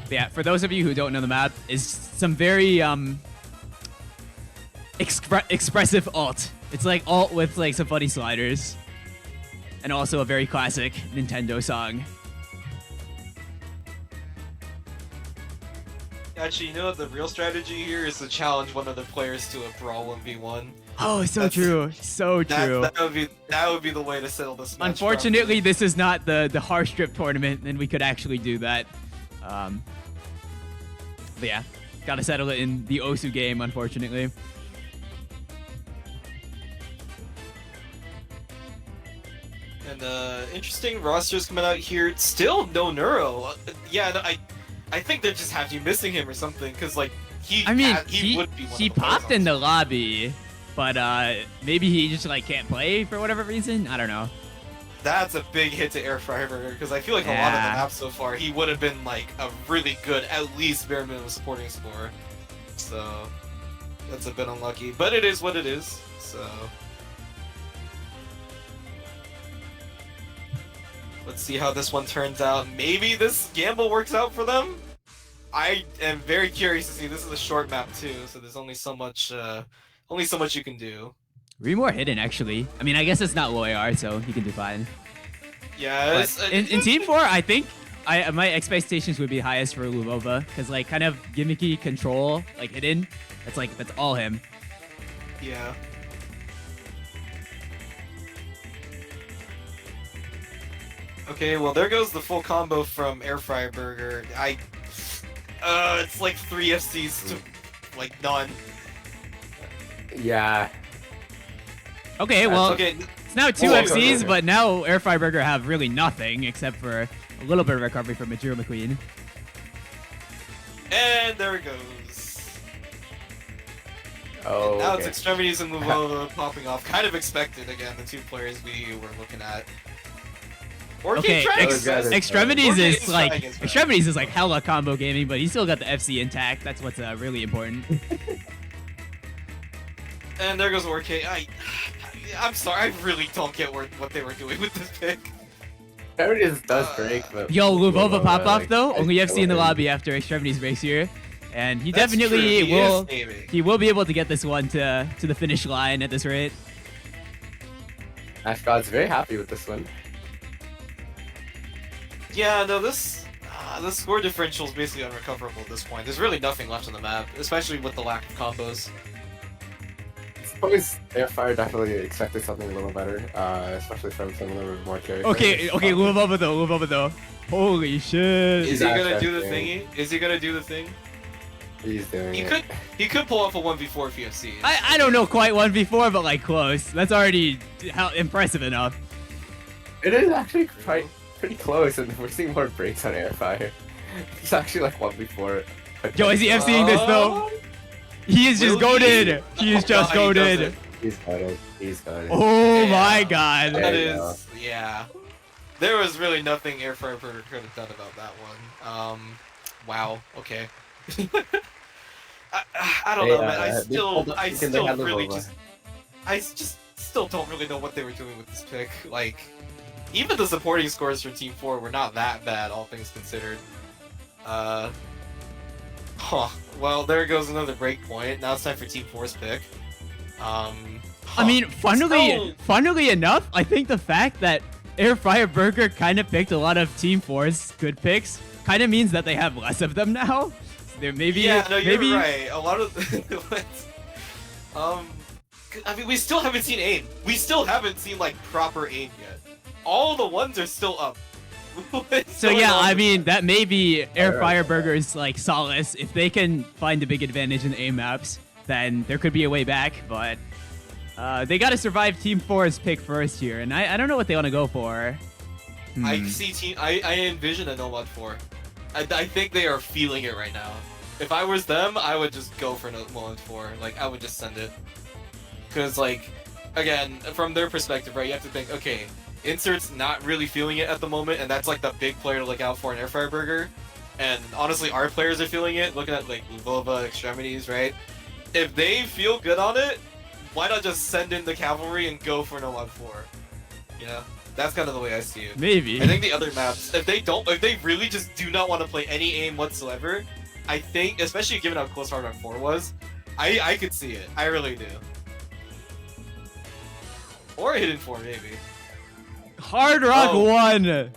But yeah, for those of you who don't know the map, is some very expressive alt. It's like alt with like some funny sliders, and also a very classic Nintendo song. Actually, you know what the real strategy here is to challenge one of the players to a brawl 1v1. Oh, so true, so true. That would be the way to settle this match. Unfortunately, this is not the Harsh Strip tournament, and we could actually do that. But yeah, gotta settle it in the Osu game, unfortunately. And interesting rosters coming out here. Still no Neuro. Yeah, no, I think they just have you missing him or something, because like I mean, he would be one he of the players popped on in this the team. lobby, but maybe he just like can't play for whatever reason. I don't know. That's a big hit to Airfryer because I feel like a lot of the Yeah. maps so far, he would have been like a really good, at least bare minimum supporting score. So that's a bit unlucky, but it is what it is. So let's see how this one turns out. Maybe this gamble works out for them. I am very curious to see. This is a short map too, so there's only so much you can do. Remore hidden actually. I mean, I guess it's not low AR, so he can do fine. Yeah, But it's, in Team 4, I think my expectations would be highest for Luvova, because like kind of gimmicky control, like hidden. That's all him. yeah. Okay, well there goes the full combo from Airfryer Burger. It's like 3 FCs to like none. Yeah. Okay, well, Okay, it's now 2 Whoa, FCs, okay. but now Airfryer Burger have really nothing except for a little bit of recovery from Majuro McQueen. and there it goes. Oh. And now it's okay. Extremities and Luvova popping off. Kind of expected again, the two players we were looking at. Orchid Okay, trying Those guys are- Extremities Orchid is is like trying his best. Extremities is like hella combo gaming, but he's still got the FC intact. That's what's really important. And there goes Orchid. I'm sorry, I really don't get what they were doing with this pick. Everything does break, but Yo, Luvova pop off like, though. I Only still FC in the think- lobby after Extremities breaks here, and he That's definitely true, he will. is aiming. He will be able to get this one to the finish line at this rate. Ash God's very happy with this one. Yeah, no, this score differential is basically unrecoverable at this point. There's really nothing left on the map, especially with the lack of combos. Suppose Airfire definitely expected something a little better, especially from some of the more characters. Okay, Luvova though. Holy shit. Is he gonna Exactly. do the thingy? Is he gonna do the thing? He's doing He it. could pull off a 1v4 PFC. I don't know quite 1v4, but like close. That's already impressive enough. It is actually quite pretty close, and we're seeing more breaks on Airfire. It's actually like 1v4. Yo, is he FCing this though? He is just Will he? goaded. He is Oh, just no, he goaded. doesn't. He's got it. He's got it. Oh Yeah. my god. That There you go. is, yeah. There was really nothing Airfryer Burger could have done about that one. Wow. Okay. I don't know, man. I still really just still don't really know what they were doing with this pick. Like, even the supporting scores for Team 4 were not that bad, all things considered. Well, there goes another breakpoint. Now it's time for Team 4's pick. I mean, funnily enough, I think the fact that Airfryer Burger kind of picked a lot of Team 4's good picks kind of means that they have less of them now. So there maybe yeah, no, you're maybe right. A lot of I mean, we still haven't seen aim. We still haven't seen like proper aim yet. All the ones are still up. What's So going yeah, on I with mean that may be Airfryer Alright. Burger's like solace. If they can find a big advantage in the aim maps, then there could be a way back. But they got to survive Team 4's pick first here, and I don't know what they want to go for. I see I envision a No Mod 4. I think they are feeling it right now. If I was them, I would just go for No Mod 4. Like, I would just send it. Because, like, again, from their perspective, right, you have to think, okay, Insert's not really feeling it at the moment, and that's, like, the big player to look out for in Airfryer Burger. And, honestly, our players are feeling it, looking at, like, Luvova, Extremities, right? If they feel good on it, why not just send in the cavalry and go for No Mod 4? You know? That's kind of the way I see it. Maybe. I think the other maps, if they really just do not want to play any aim whatsoever, I think, especially given how close Hard Rock 4 was, I could see it. I really do. Or a Hidden 4, maybe. Hard Rock Oh. won.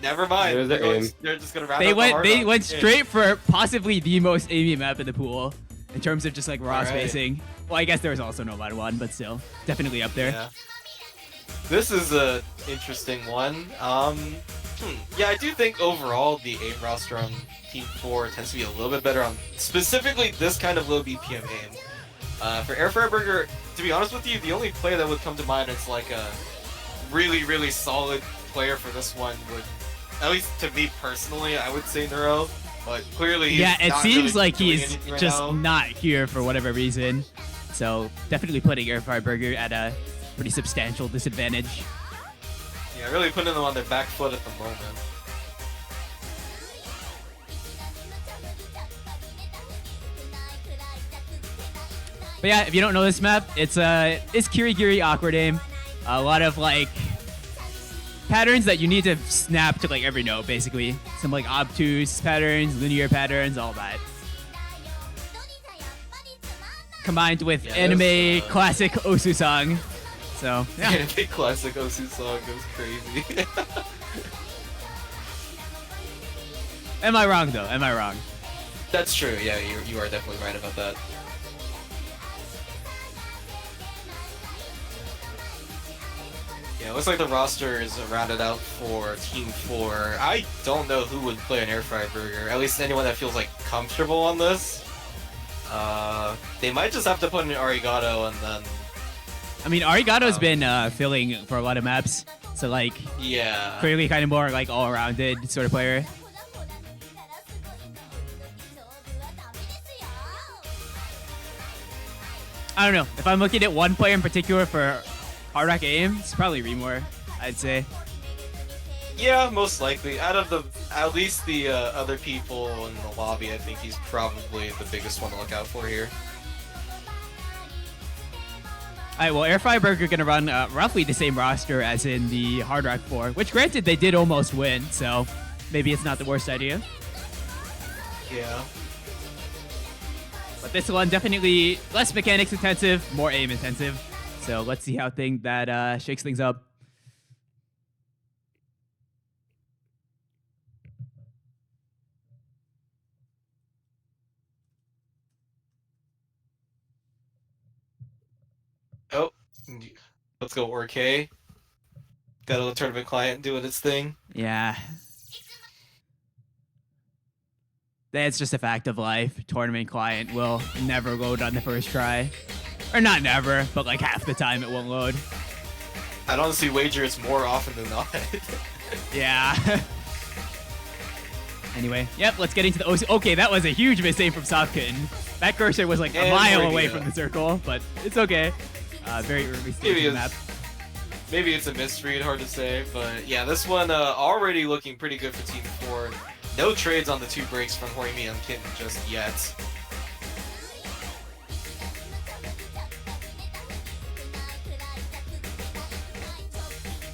Never mind. There's They're, the going, aim. they're just gonna round They out the went Hard they Rock. went Yeah. straight for possibly the most aiming map in the pool in terms of just like raw Alright. spacing. Well, I guess there was also No Mod 1, but still definitely up there. Yeah. This is a interesting one. Yeah, I do think overall the aim roster on Team 4 tends to be a little bit better on specifically this kind of low BPM aim. For Airfryer Burger, to be honest with you, the only player that would come to mind that's like a really, really solid player for this one would, at least to me personally, I would say Neuro. but clearly he's Yeah, it not seems really like doing he's anything right just now. not here for whatever reason. So definitely putting Airfryer Burger at a pretty substantial disadvantage. Yeah, really putting them on their back foot at the moment. But yeah, if you don't know this map, it's Kirigiri awkward aim. A lot of like patterns that you need to snap to like every note, basically. Some like obtuse patterns, linear patterns, all that. Combined with Yeah, anime there's, classic Osu song. So yeah. Anime classic Osu song goes crazy. Am I wrong though? Am I wrong? That's true. Yeah, you are definitely right about that. Yeah, it looks like the roster is rounded out for Team 4. I don't know who would play an Airfryer Burger. At least anyone that feels like comfortable on this. They might just have to put in Arigato and then. I mean, Arigato's been filling for a lot of maps, so like Yeah. clearly kind of more like all-rounded sort of player. I don't know. If I'm looking at one player in particular for hard rock aim, it's probably Remore, I'd say. Yeah, most likely. Out of at least the other people in the lobby, I think he's probably the biggest one to look out for here. Alright, well, Airfryer Burger gonna run roughly the same roster as in the Hard Rock 4, which granted they did almost win, so maybe it's not the worst idea. Yeah. But this one definitely less mechanics intensive, more aim intensive. So let's see how that shakes things up. Oh, let's go Ork. Got a little tournament client doing its thing. Yeah. That's just a fact of life. Tournament client will never load on the first try. Or not never, but like half the time it won't load. I'd honestly wager it's more often than not. Yeah. Anyway, yep, let's get into the OC. Okay, that was a huge mistake from Sofkin. That cursor was like a And mile we're away good. from the circle, but it's okay. Very early stage of the map. Maybe it's a misread, hard to say, but yeah, this one already looking pretty good for Team 4. No trades on the 2 breaks from Horimi and Kitten just yet.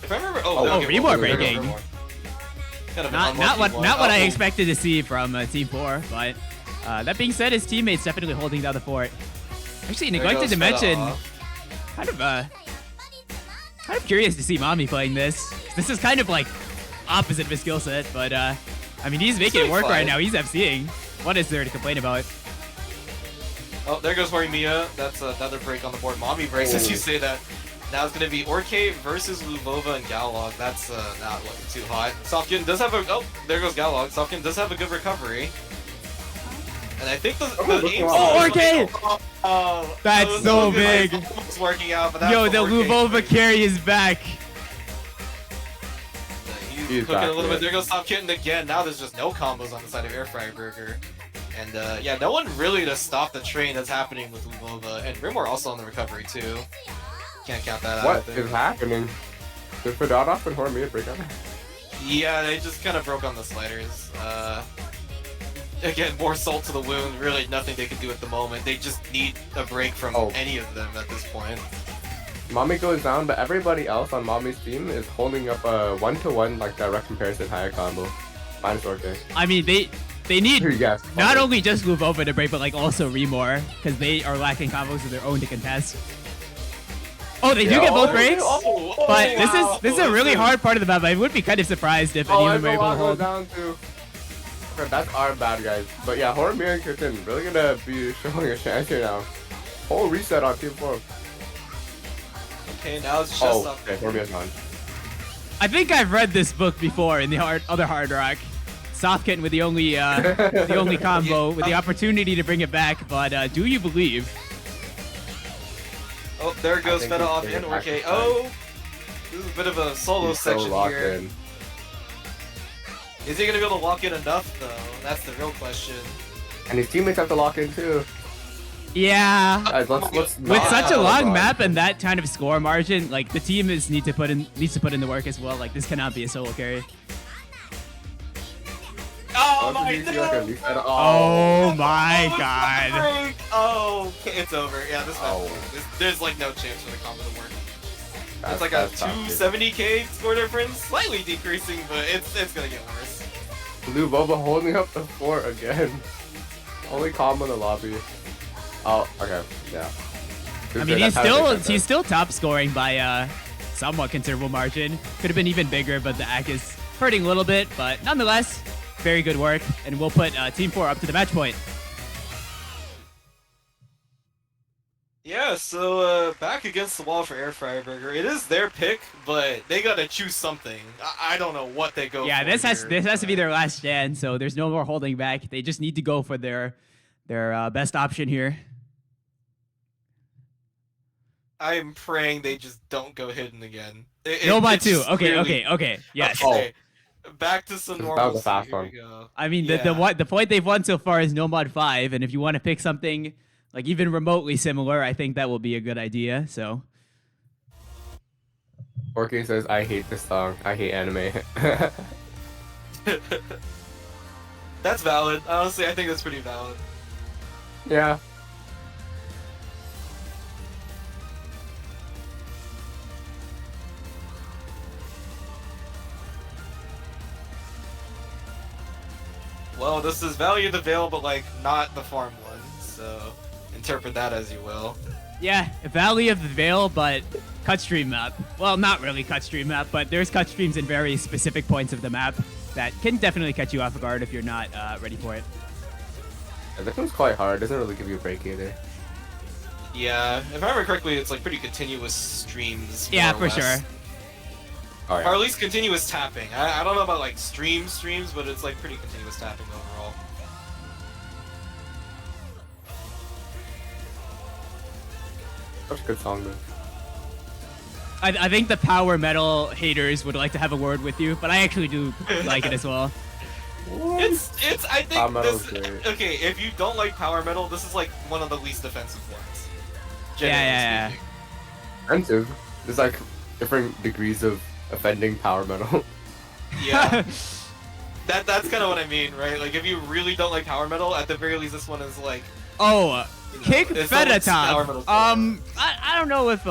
If I remember, Remore breaking. Kind of an Not unlucky what one. not what I Oh, expected to see from Team 4, but that being said, his teammates definitely holding down the fort. Actually, there neglected goes to mention, Feta. kind of curious to see Mommy playing this. This is kind of like opposite of his skill set, but I mean he's making it doing work right fine. now. He's FCing. What is there to complain about? Oh, there goes Horimiya. That's another break on the board. Mommy breaks, as you say that. Now it's going to be Ork versus Luvova and Galog. That's not looking too hot. Sofkin does have a... Oh, there goes Galog. Sofkin does have a good recovery. And I think the aim... Oh, Ork! Oh, That's that was so good. big. It's working out, but that's Yo, the Ork. Luvova carry is back. He's cooking back, a little yeah. bit. There goes Sofkin again. Now there's just no combos on the side of Airfryer Burger. And yeah, no one really to stop the train that's happening with Luvova. And Rimor also on the recovery too. Can't count that out. I What think. is happening? Did Fedotov and Horimiya break up? Yeah, they just kind of broke on the sliders. Again, more salt to the wound. Really nothing they can do at the moment. They just need a break from any of them at this point. Mommy goes down, but everybody else on Mommy's team is holding up a 1-to-1 like direct comparison higher combo. Minus Ork. I mean they need Yes. not only just Luvova to break, but like also Remore, because they are lacking combos of their own to contest. Oh, they do get both breaks, but this is a really hard part of the map. I would be kind of surprised if any of them are able to goes hold. down too. Okay, that's our bad guys. But yeah, Horimiya and Kitten really gonna be showing a chance here now. Whole reset on Team 4. Okay, now it's just Oh, okay, Horimiya's gone. I think I've read this book before in the other Hard Rock. Sofkin with the only combo with the opportunity to bring it back, but do you believe? Oh, there goes I think Feta he's off bringing in it back Ork. this time. Oh, this is a bit of a solo He's so section locked here. in. Is he gonna be able to lock in enough though? That's the real question. And his teammates have to lock in too. Yeah. Guys, let's With not such a have long run. map and that kind of score margin, like the team needs to put in the work as well. Like this cannot be a solo carry. Oh Oh, my this is easy, like a reset. god! Oh my Oh, god. break. Oh, okay, it's over. Yeah, this Oh. match. There's like no chance for the combo to work. That's It's like a that's tough, dude. 270k score difference, slightly decreasing, but it's gonna get worse. Blue Boba holding up the fort again. Only combo in the lobby. Oh, okay, yeah. I mean, he's still top scoring by somewhat considerable margin. Could have been even bigger, but the ACK is hurting a little bit. But nonetheless, very good work, and we'll put Team 4 up to the match point. Yeah, so back against the wall for Airfryer Burger. It is their pick, but they gotta choose something. I don't know what they go Yeah, for. this has here, to be their last stand, so there's no more holding back. They just need to go for their best option here. I am praying they just don't go hidden again. Nomad it's 2. just Okay, clearly- okay. Yes. Okay. Back to some That was normal. a fast Here we one. go. I mean, Yeah. the point they've won so far is Nomad 5, and if you want to pick something like even remotely similar, I think that will be a good idea. So. Orky says, I hate this song. I hate anime. That's valid. Honestly, I think that's pretty valid. Yeah. Well, this is Valley of the Veil, but like not the farm one. So interpret that as you will. Yeah, Valley of the Veil, but cut stream map. Well, not really cut stream map, but there's cut streams in very specific points of the map that can definitely catch you off guard if you're not ready for it. Yeah, this one's quite hard. Doesn't really give you a break either. Yeah, if I remember correctly, it's like pretty continuous streams. Yeah, more or for less. sure. Oh, Or yeah. at least continuous tapping. I don't know about like streams, but it's like pretty continuous tapping overall. Such a good song, though. I think the power metal haters would like to have a word with you, but I actually do like it as well. It's I Power think metal's this great. okay, if you don't like power metal, this is like one of the least offensive ones. Yeah. Speaking. Offensive. There's like different degrees of offending power metal. Yeah. That's kind of what I mean, right? Like if you really don't like power metal, at the very least this one is like Oh, you know, kick it's Feta almost power top. metal. I don't know if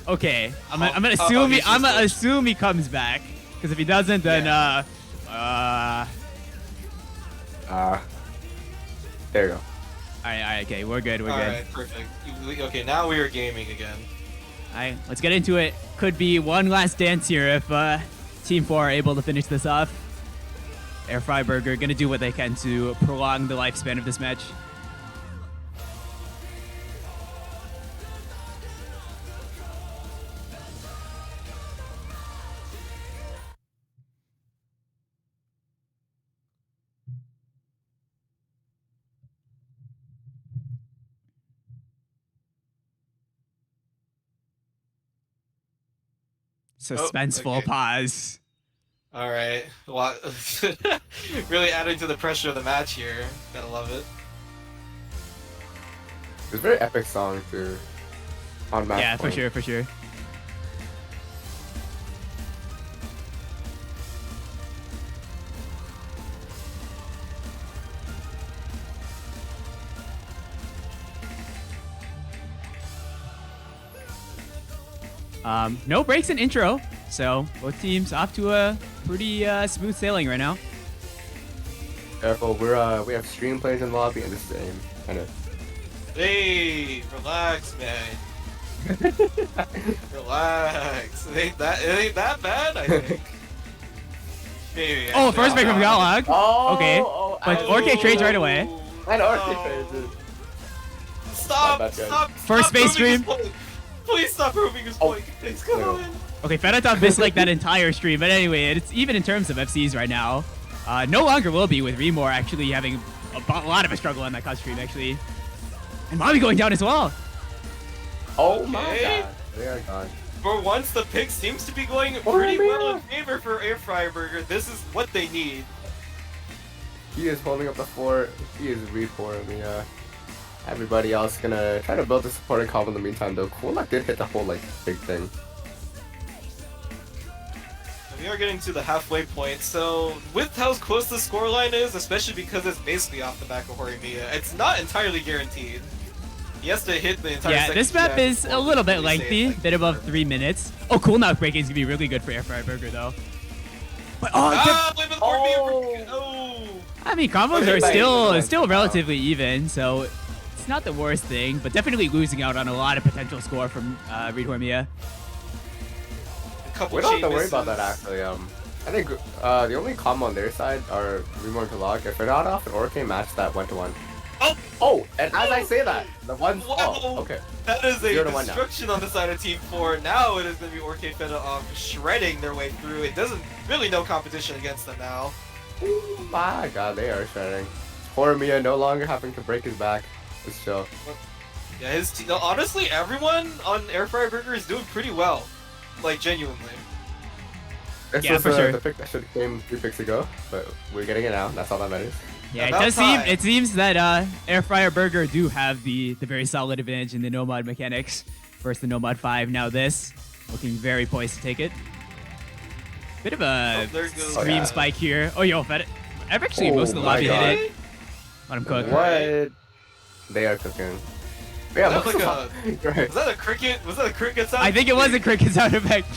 okay, I'm gonna Oh, assume he's I'm just gonna assume he comes back, because if he doesn't, then There you go. Alright, okay, we're good, we're good. Alright, perfect. Okay, now we are gaming again. Alright, let's get into it. Could be one last dance here if Team 4 are able to finish this off. Airfryer Burger gonna do what they can to prolong the lifespan of this match. Suspenseful okay. pause. Alright. Really adding to the pressure of the match here. Gotta love it. It's a very epic song too. On match Yeah, for point. sure, for sure. No breaks in intro, so both teams off to a pretty smooth sailing right now. Careful, we have stream plays in lobby and this is aim. Kind of. Hey, relax, man. Relax. It ain't that bad, I think. Maybe. Oh, first break from Galog. Oh, Okay, oh, but ow. Orke trades right away. And Orke Oh. trades it. Stop! Not bad, guys. Stop! First stop base proving his stream. point. Please stop proving his Oh. point. It's come No. on. Okay, Fenatop missed like that entire stream, but anyway, it's even in terms of FCs right now. No longer will be with Remore actually having a lot of a struggle on that cut stream actually. And Mommy going down as well. Oh my Okay. god. They are gone. For once, the pick seems to be going pretty well in favor for Airfryer Burger. This is what they need. He is holding up the fort. He is reforming. Everybody else gonna try to build a supporting combo in the meantime, though. Coolak did hit the whole like big thing. We are getting to the halfway point, so with how close the scoreline is, especially because it's basically off the back of Horimiya, it's not entirely guaranteed. He has to hit the entire second this map stack is a little bit before we say lengthy, it's, like, bit above 3 minutes. Oh, cool knock breaking is gonna be really good for Airfryer Burger though. But wait, but Horimiya, oh! I mean, combos Okay, are still relatively even, so it's not the worst thing, but definitely losing out on a lot of potential score from Reed Horimiya. We don't have to worry about that actually. I think the only combo on their side are Remore and Kalak. If they're not off, an Orc match that 1-1. Oh, and as I say that, the one's okay. That is a 0-1 destruction on the side of Team 4. Now it is going to be Orc Feta shredding their way through. It doesn't really no competition against them now. Ooh, my god, they are shredding. Horimiya no longer having to break his back. Let's show. Yeah, his team. Honestly, everyone on Airfryer Burger is doing pretty well. Like, genuinely. This Yeah, was for sure. the pick that should have came 3 picks ago, but we're getting it now. That's all that matters. Yeah, About it seems that Airfryer Burger do have the very solid advantage in the no mod mechanics. First the no mod 5, now this. Looking very poised to take it. Bit of a there goes- stream spike here. Oh, yo, Fed I've actually most of the my lobby God. hit it. Let him cook. What? They are cooking. Yeah, That was like a- You're right. Was that a cricket? Was that a cricket sound? I think it was a cricket sound effect.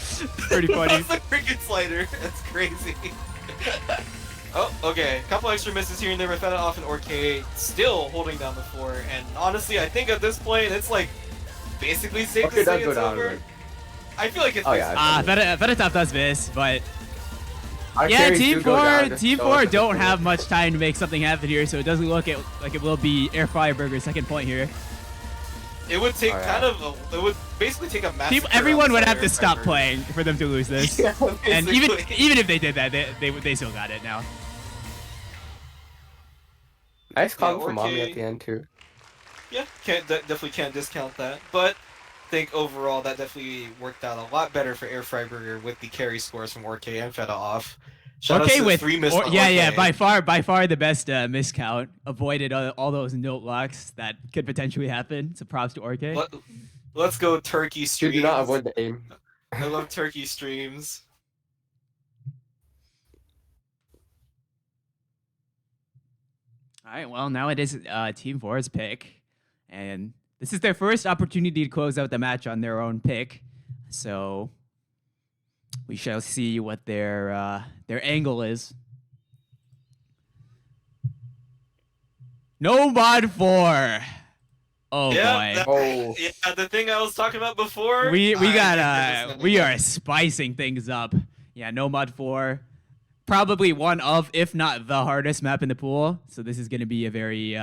Pretty funny. That's a cricket slider. That's crazy. Oh, okay. Couple extra misses here and there. Feta off and Orc still holding down the fort. And honestly, I think at this point, it's like basically safe Okay, to say does go it's down. over. Right? I feel like it's. Oh, yeah. Feta top does miss, but Our yeah, carries Team do go down 4, just Team so 4 it's don't cool. have much time to make something happen here, so it doesn't look like it will be Airfryer Burger's second point here. It would take Oh, yeah. it would basically take a massive. Everyone would have to stop playing for them to lose this. Yeah, And basically. even if they did that, they still got it now. Nice call Yeah, from Mommy Orc- at the end, too. Yeah, definitely can't discount that. But I think overall that definitely worked out a lot better for Airfryer Burger with the carry scores from Orc and Feta off. Shout out to the 3 missed on yeah, Orc. by far the best miscount. Avoided all those note locks that could potentially happen. So props to Orc. Let's go Turkey You streams. do not avoid the aim. I love Turkey streams. All right, well, now it is Team 4's pick. And this is their first opportunity to close out the match on their own pick. So we shall see what their angle is. No mod 4. Oh Yeah, boy. Oh. Yeah, the thing I was talking about before. We I think this is got gonna we be- are spicing things up. Yeah, no mod 4. Probably one of, if not the hardest map in the pool. So this is gonna be a very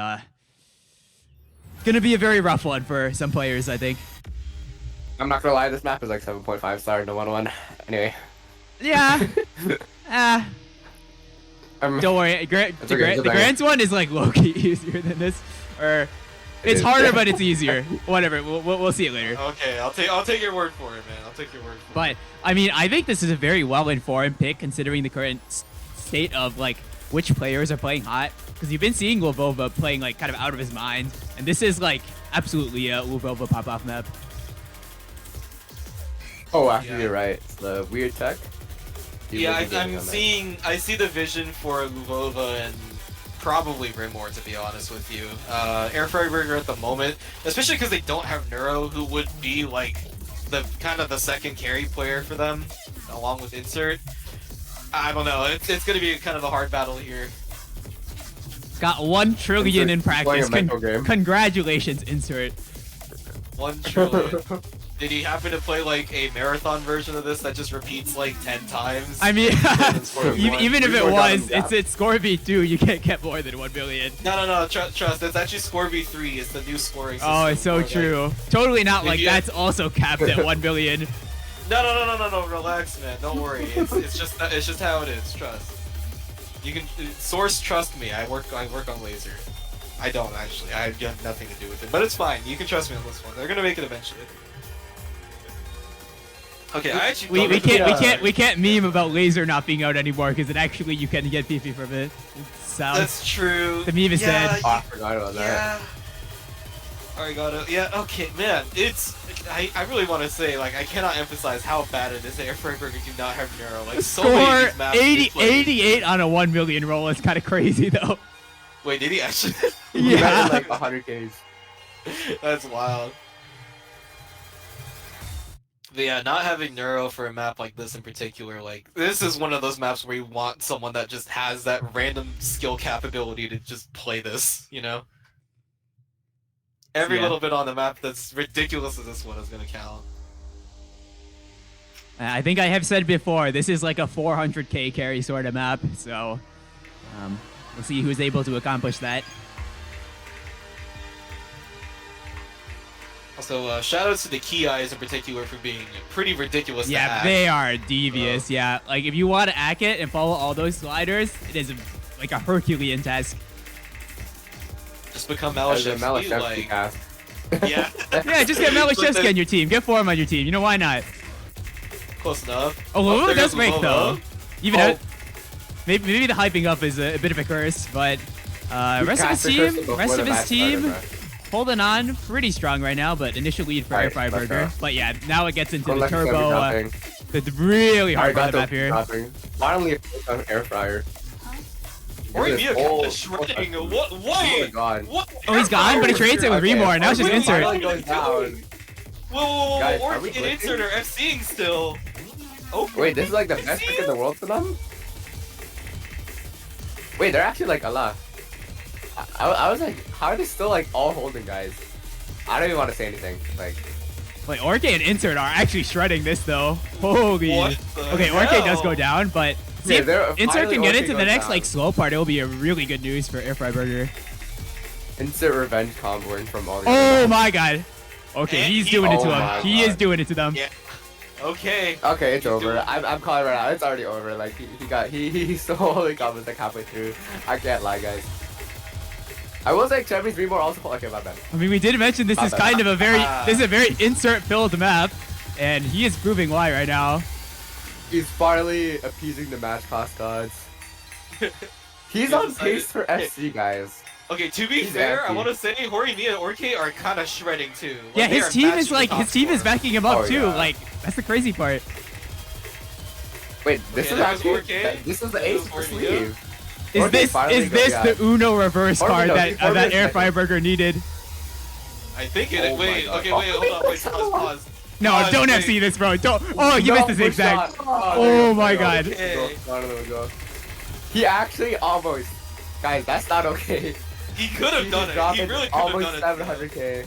rough one for some players, I think. I'm not gonna lie, this map is like 7.5 star, no 1-1. Anyway. Yeah. Don't worry. okay, it's The okay. Grants one is like low-key easier than this. Or it's is. harder, but it's easier. Whatever. We'll see it later. Okay, I'll take your word for it, man. I'll take your word for it. But I mean, I think this is a very well-informed pick considering the current state of like which players are playing hot. Because you've been seeing Lvova playing like kind of out of his mind, and this is like absolutely a Lvova pop-off map. Oh, actually, Yeah. you're right. It's the weird tech. You Yeah, will be getting I'm on that. seeing. I see the vision for Lvova and probably Rimor, to be honest with you. Airfryer Burger at the moment, especially because they don't have Neuro, who would be like the kind of the second carry player for them, along with Insert. I don't know. It's gonna be kind of a hard battle here. Got 1 trillion in Playing practice. a mental game. Congratulations, Insert. 1 trillion. Did he happen to play like a marathon version of this that just repeats like 10 times? I mean, Score even if it Rimor got him was, down. it's Score V2. You can't get more than 1 billion. No. Trust. It's actually Score V3. It's the new scoring system. Oh, it's so where, like- true. Totally not like Yeah. that's also capped at 1 billion. No. Relax, man. Don't worry. It's just how it is. Trust. You can source. Trust me. I work on laser. I don't actually. I have nothing to do with it, but it's fine. You can trust me on this one. They're gonna make it eventually. Okay, I actually We don't we can't meme about laser not being out anymore because it actually you can get PP from it. That's true. The meme is dead. Oh, I forgot about that. Arigato. Yeah, okay, man. I really want to say, like, I cannot emphasize how bad it is that Airfryer Burger do not have Neuro. Like, so many Score of these maps 88 on a 1 million roll is kind of crazy though. Wait, did he actually? He got Yeah. like 100Ks. That's wild. But yeah, not having Neuro for a map like this in particular, like, this is one of those maps where you want someone that just has that random skill capability to just play this, you know? Every Yeah. little bit on the map that's ridiculous as this one is gonna count. I think I have said before, this is like a 400k carry sort of map, so we'll see who's able to accomplish that. Also, shoutouts to the key eyes in particular for being pretty ridiculous to Yeah, hack. they are devious. Yeah, like if you want to hack it and follow all those sliders, it is like a Herculean task. Just become As a Malashevsky, Malashevsky like... cast. Yeah. Yeah, just get Malashevsky on your team. Get Form on your team. You know, why not? Close enough. Oh, Lolo there does goes break, Lolo. though. Even Oh. out, maybe the hyping up is a bit of a curse, but rest of his cast the curse team, before rest the of his match team started, holding on pretty strong right now, but initial lead for Alright, Airfryer let's Burger. go. But yeah, now it gets into Don't the let yourself be turbo, dropping. the really hard part Alright, of the map here. dropping. Finally, a first on Airfryer. Ori Look at Mia this kept whole- the shredding. What? Oh my Wait. god. What? Oh, he's gone, but he trades it with Okay, Remore, and now it's just Ori insert. finally goes down. Whoa, Guys, or are we an glitching? insert or FCing still. Oh, Wait, this is like the best pick in the world for them? Wait, they're actually like a lot. I was like, how are they still like all holding, guys? I don't even want to say anything. Like, Wait, Orke and Insert are actually shredding this though. Holy. What the Okay, Orke hell? does go down, but see Yeah, if they're- Insert finally can get Orke into the goes next down. like slow part. It will be a really good news for Airfryer Burger. instant revenge comboing from all the Oh other my god. Okay, And he's he- doing it to Oh my him. He is God. doing it to them. Yeah. Okay. Okay, it's He's over. doing- I'm calling right now. It's already over. Like he stole holy combos like halfway through. I can't lie, guys. I was like Chevy's Remore also. Okay, my bad. I mean, we did mention this My is bad. kind of a very insert filled map, and he is proving why right now. He's finally appeasing the match cost gods. He's He on decided- pace for FC, guys. Okay, to be He's fair, I active. want to say Hori Mia and Orke are kind of shredding too. Like, Yeah, they his are team is matching like the his top team is score. backing him up Oh, too. yeah. Like that's the crazy part. Wait, this Okay, is that was actually Orke. this is the That ace was for Hori sleeve. Is Orke this finally is goes- this yeah. the Uno reverse Or card no, that he forward that is Airfryer second. Burger needed? I think it. Oh my wait. God. Okay. Wait. Hold on. Wait. Pause. No, Pause, don't wait. FC this, bro. Don't. Oh, you No, missed the push zigzag. shot. Oh there my we go. God. There we go. Okay. There we go. He actually almost. Guys, that's not okay. He could have He's done it. dropping He really could have almost done it. 700k.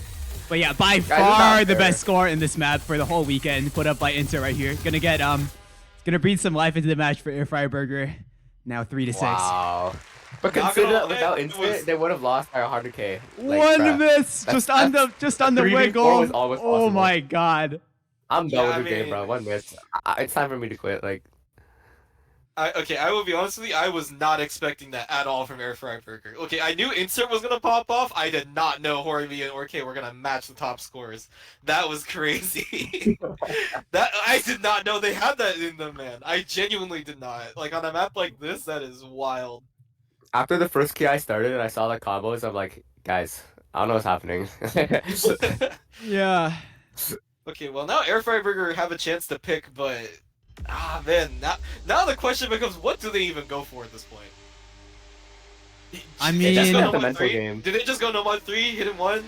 But yeah, by it's far not the fair. best score in this map for the whole weekend, put up by Insert right here. Gonna get gonna breathe some life into the match for Airfryer Burger. Now 3-6. Wow. But Not consider gonna that lie, without it instant, was- they would have lost by 100k. Like, One crap. miss, That's- just on the 3v4 wiggle. was almost Oh possible. my god. I'm Yeah, done with I the game, mean- bro. One miss. It's time for me to quit. Like, Okay, I will be honest with you. I was not expecting that at all from Airfryer Burger. Okay, I knew Insert was gonna pop off. I did not know Horby and Orke were gonna match the top scores. That was crazy. That I did not know they had that in them, man. I genuinely did not. Like on a map like this, that is wild. after the first key I started and I saw the combos, I'm like, guys, I don't know what's happening. Yeah. Okay, well now Airfryer Burger have a chance to pick, but man, now the question becomes, what do they even go for at this point? I Did they just mean- go The Nomad mental 3? game. Did they just go Nomad 3, hit him 1?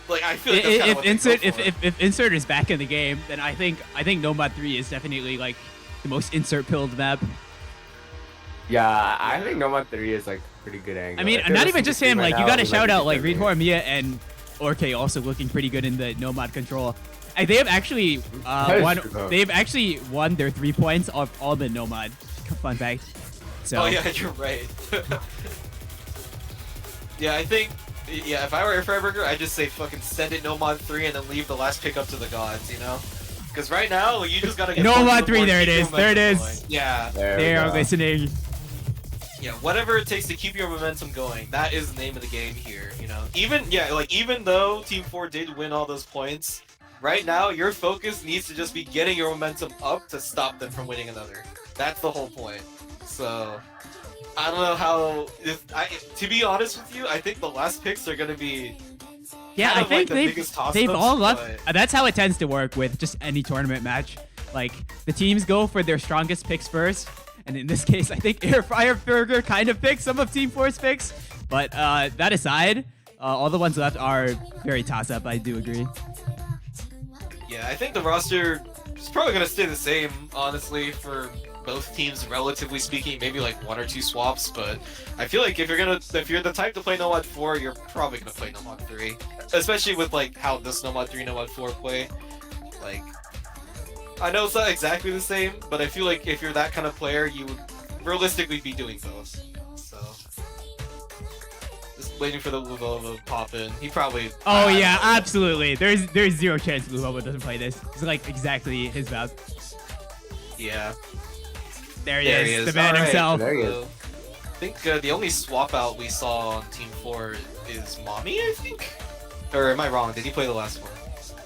Like I feel like that's kinda If what they Insert go for. if Insert is back in the game, then I think Nomad 3 is definitely like the most Insert pilled map. Yeah, I think Nomad 3 is like pretty good angle. I mean, If it not was even just 16 him. right Like you now, got to it would shout be out like Reed different. Hormia and Orke also looking pretty good in the Nomad control. They have actually That is won. true, though. They've actually won their 3 points of all been Nomad. Fun fact. So Oh yeah, you're right. Yeah, I think. Yeah, if I were Airfryer Burger, I'd just say fucking send it Nomad 3 and then leave the last pick up to the gods, you know? Because right now, you just gotta get. Nomad focused 3, on there it keep your is, there it momentum is. going. Yeah, There we they are go. listening. yeah, whatever it takes to keep your momentum going, that is the name of the game here, you know? Even though Team 4 did win all those points, Right now, your focus needs to just be getting your momentum up to stop them from winning another. That's the whole point. So, I don't know how. To be honest with you, I think the last picks are gonna be. Yeah, kind I of like think the biggest they've toss-ups, all left. but- That's how it tends to work with just any tournament match. Like the teams go for their strongest picks first, and in this case, I think Airfryer Burger kind of picks some of Team 4's picks. But that aside, all the ones left are very toss-up. I do agree. Yeah, I think the roster is probably gonna stay the same, honestly, for both teams, relatively speaking. Maybe like 1 or 2 swaps, but I feel like if you're the type to play Nomad 4, you're probably gonna play Nomad 3, especially with like how this Nomad 3, Nomad 4 play. Like, I know it's not exactly the same, but I feel like if you're that kind of player, you would realistically be doing both. So, just waiting for the Luvova to pop in. He probably. Oh yeah, absolutely. There's zero chance Luovo doesn't play this. It's like exactly his map. Yeah. There he is, the man Alright. himself. There he I think the only swap out we saw on Team 4 is Mommy, I think? Or am I wrong? Did he play the last one?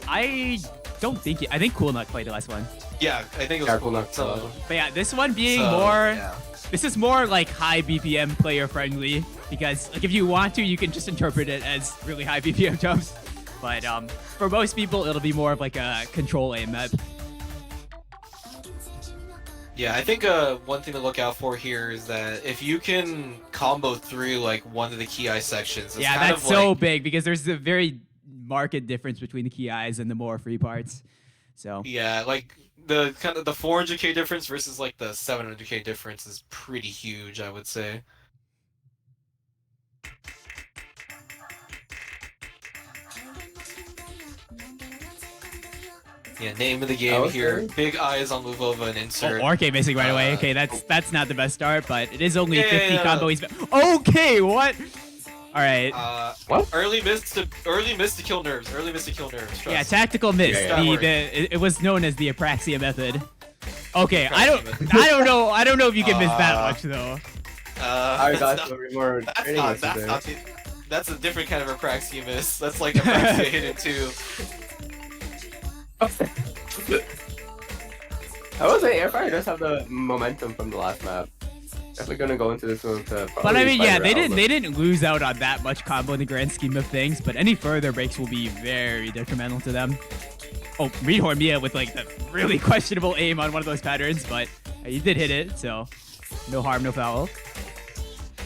I don't think I think Cool Nut played the last one. Yeah, I think it was Yeah, cool. Cool So, But yeah, this one being so, more. yeah. This is more like high BPM player friendly because like if you want to, you can just interpret it as really high BPM jumps. But for most people, it'll be more of like a control aim map. Yeah, I think one thing to look out for here is that if you can combo through like one of the key eye sections, it's Yeah, kind that's of so like, big because there's a very marked difference between the key eyes and the more free parts. So yeah, like the kind of the 400k difference versus like the 700k difference is pretty huge, I would say. Yeah, name of the game Okay. here. Big eyes on Luvova and insert. Orke missing right away. Okay, that's not the best start, but it is only Yeah, 50 yeah, combo. Okay, what? All right. What? Early miss to kill nerves. Early miss to kill nerves. Trust. Yeah, tactical miss. Yeah, yeah. It was known as the Apraxia method. Okay, I Apraxia don't know if you can miss that much though. I got that's some more training yesterday. that's a different kind of Apraxia miss. That's like Apraxia hidden too. I will say Airfryer does have the momentum from the last map. Definitely gonna go into this one to. But I mean, yeah, they didn't. didn't lose out on that much combo in the grand scheme of things. But any further breaks will be very detrimental to them. Oh, Reedhorn Mia with like the really questionable aim on one of those patterns, but he did hit it, so no harm, no foul.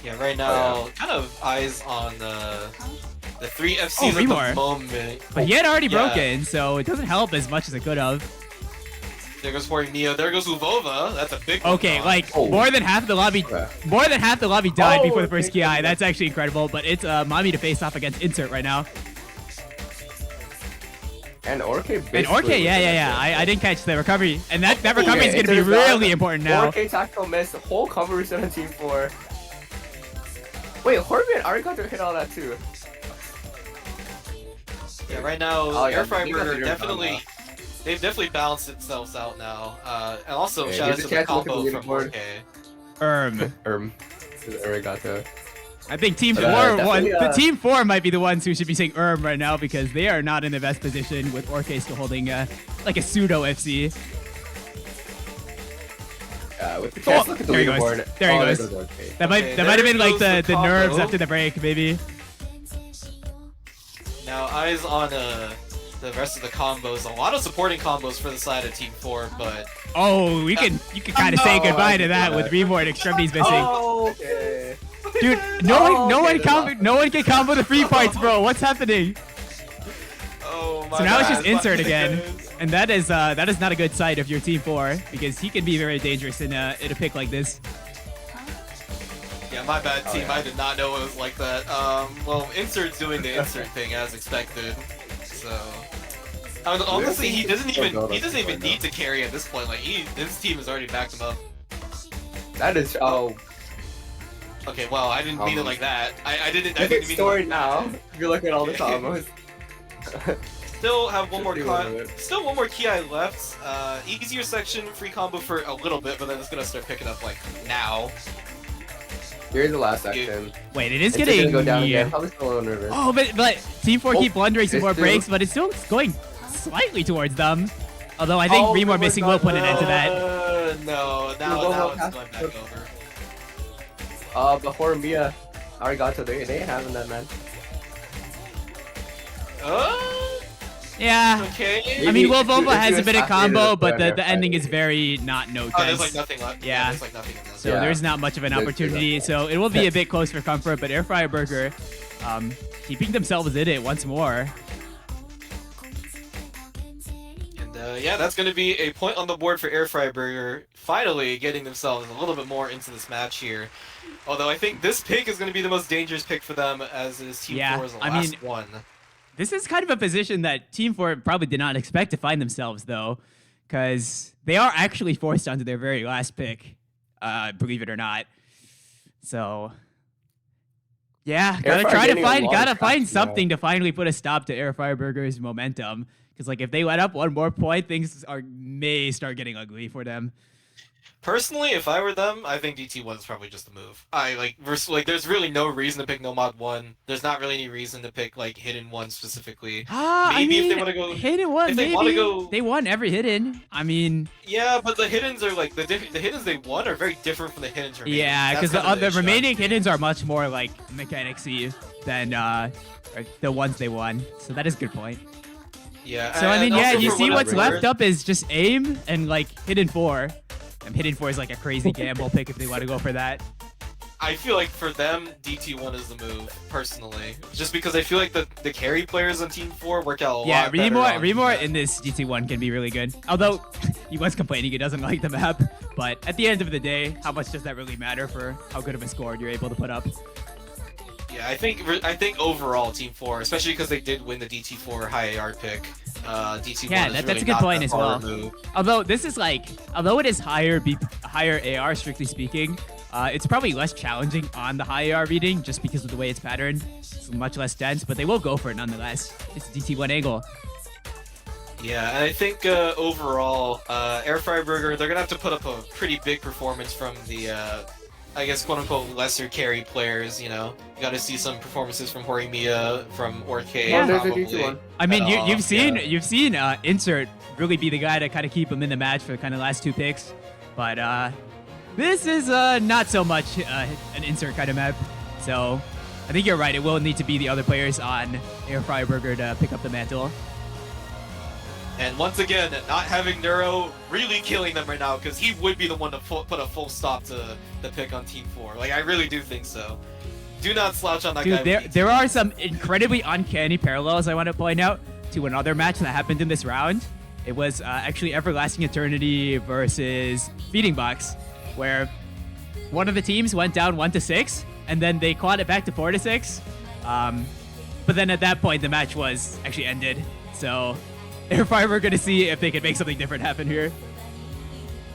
Yeah, right now, kind of eyes on the 3 FCs Oh, at Remor. the moment. But he had already Yeah. broken, so it doesn't help as much as it could have. There goes Hori Mia. There goes Luvova. That's a big one. Okay, gone. like Oh. more than half the lobby died before the first okay. KI. That's actually incredible. But it's Mami to face off against Insert right now. And Orke. And Orke, yeah. I didn't catch the recovery, and that Oh, recovery yeah, is gonna be Inter's down. really important now. Orke tactical miss. Whole combo reset on Team 4. Wait, Horby and Arigato hit all that too. Yeah, right now, Oh, yeah, Airfryer they got Burger the definitely. They've definitely balanced themselves out now. And also, Yeah, shout out here's to a the chance to look at combo the from leaderboard. Orke. Arigato. I think Team 4 won. definitely, The Team 4 might be the ones who should be saying right now because they are not in the best position with Orke still holding like a pseudo FC. With the chance to look at the there he goes. leaderboard. There he Oh, goes. Orke. That might Okay, that might have there been like goes the the nerves combo. after the break, maybe. Now, eyes on the rest of the combos. A lot of supporting combos for the side of Team 4, but Oh, you can kind of say Oh, goodbye I to that see with that. Remore and Extremities missing. Oh, okay. Dude, Oh, no okay, one can combo the free parts, bro. What's happening? oh my So now it's God, just insert my again, goodness. and that is not a good sight if you're Team 4 because he can be very dangerous in a pick like this. Yeah, my bad, Oh, team. yeah. I did not know it was like that. Well, insert's doing the insert thing as expected. So, I mean, honestly, he doesn't even need to carry at this point. Like, his team has already backed him up. That is Okay, well, I didn't mean it like that. I didn't mean Different it story like now. If you look at all the combos. Still have one more Just dealing with it. still one more key eye left. Easier section, free combo for a little bit, but then it's gonna start picking up like now. Here's the last section. Wait, it is It's gonna getting go down again. Probably still a little nervous. Oh, but Team 4 keep blundering some it's more still- breaks, but it's still going slightly towards them. Although I think Oh, Remore we're missing not- will put an end to that. No, now it's going back over. Before Mia, Arigato, they ain't having that, man. Yeah. Okay. I mean, Will If Vova you has a bit of assassinated combo, a but player, the ending is very not no Oh, there's tense. like nothing left. Yeah. There's like nothing in this. So Yeah. there's not much of an There's opportunity. So it will be a bit close for Comfort, but Airfryer Burger keeping themselves in it once more. And yeah, that's going to be a point on the board for Airfryer Burger, finally getting themselves a little bit more into this match here. Although I think this pick is going to be the most dangerous pick for them, as is Team 4 is the last one. This is kind of a position that Team 4 probably did not expect to find themselves, though, because they are actually forced onto their very last pick, believe it or not. So, yeah, gotta find something to finally put a stop to Airfryer Burger's momentum. Because like if they let up one more point, things may start getting ugly for them. Personally, if I were them, I think DT1 is probably just the move. There's really no reason to pick No Mod 1. There's not really any reason to pick like Hidden 1 specifically. Maybe if they want to go Hidden 1, they won every Hidden. I mean, yeah, but the Hiddens are like the Hiddens they won are very different from the Hiddens remaining. Yeah, because the remaining Hiddens are much more like mechanicsy than the ones they won. So that is a good point. Yeah. So I mean, yeah, you see what's left left up is just aim and like Hidden 4. Hidden 4 is like a crazy gamble pick if they want to go for that. I feel like for them, DT1 is the move, personally. Just because I feel like the carry players on Team 4 work out a lot better. Yeah, Remore in this DT1 can be really good. Although, he was complaining he doesn't like the map. But at the end of the day, how much does that really matter for how good of a score you're able to put up? Yeah, I think overall Team 4, especially because they did win the DT4 high AR pick, DT1 yeah, is that's really a good not point that as far well. removed. Although this is like, although it is higher AR strictly speaking, it's probably less challenging on the high AR reading just because of the way it's patterned. It's much less dense, but they will go for it nonetheless. It's a DT1 angle. Yeah, and I think overall, Airfryer Burger, they're gonna have to put up a pretty big performance from the, I guess, quote-unquote lesser carry players. You know, you got to see some performances from Horimiya, from Orke. Yeah, there's a DT1. I mean, you've seen Insert really be the guy to kind of keep him in the match for the kind of last two picks, but this is not so much an Insert kind of map. So I think you're right. It will need to be the other players on Airfryer Burger to pick up the mantle. And once again, not having Neuro really killing them right now, because he would be the one to put a full stop to the pick on Team 4. Like, I really do think so. Do not slouch on that guy. Dude, there are some incredibly uncanny parallels I want to point out to another match that happened in this round. It was actually Everlasting Eternity versus Feeding Box, where one of the teams went down 1-6, and then they clawed it back to 4-6. But then at that point, the match was actually ended. So Airfryer, we're going to see if they can make something different happen here.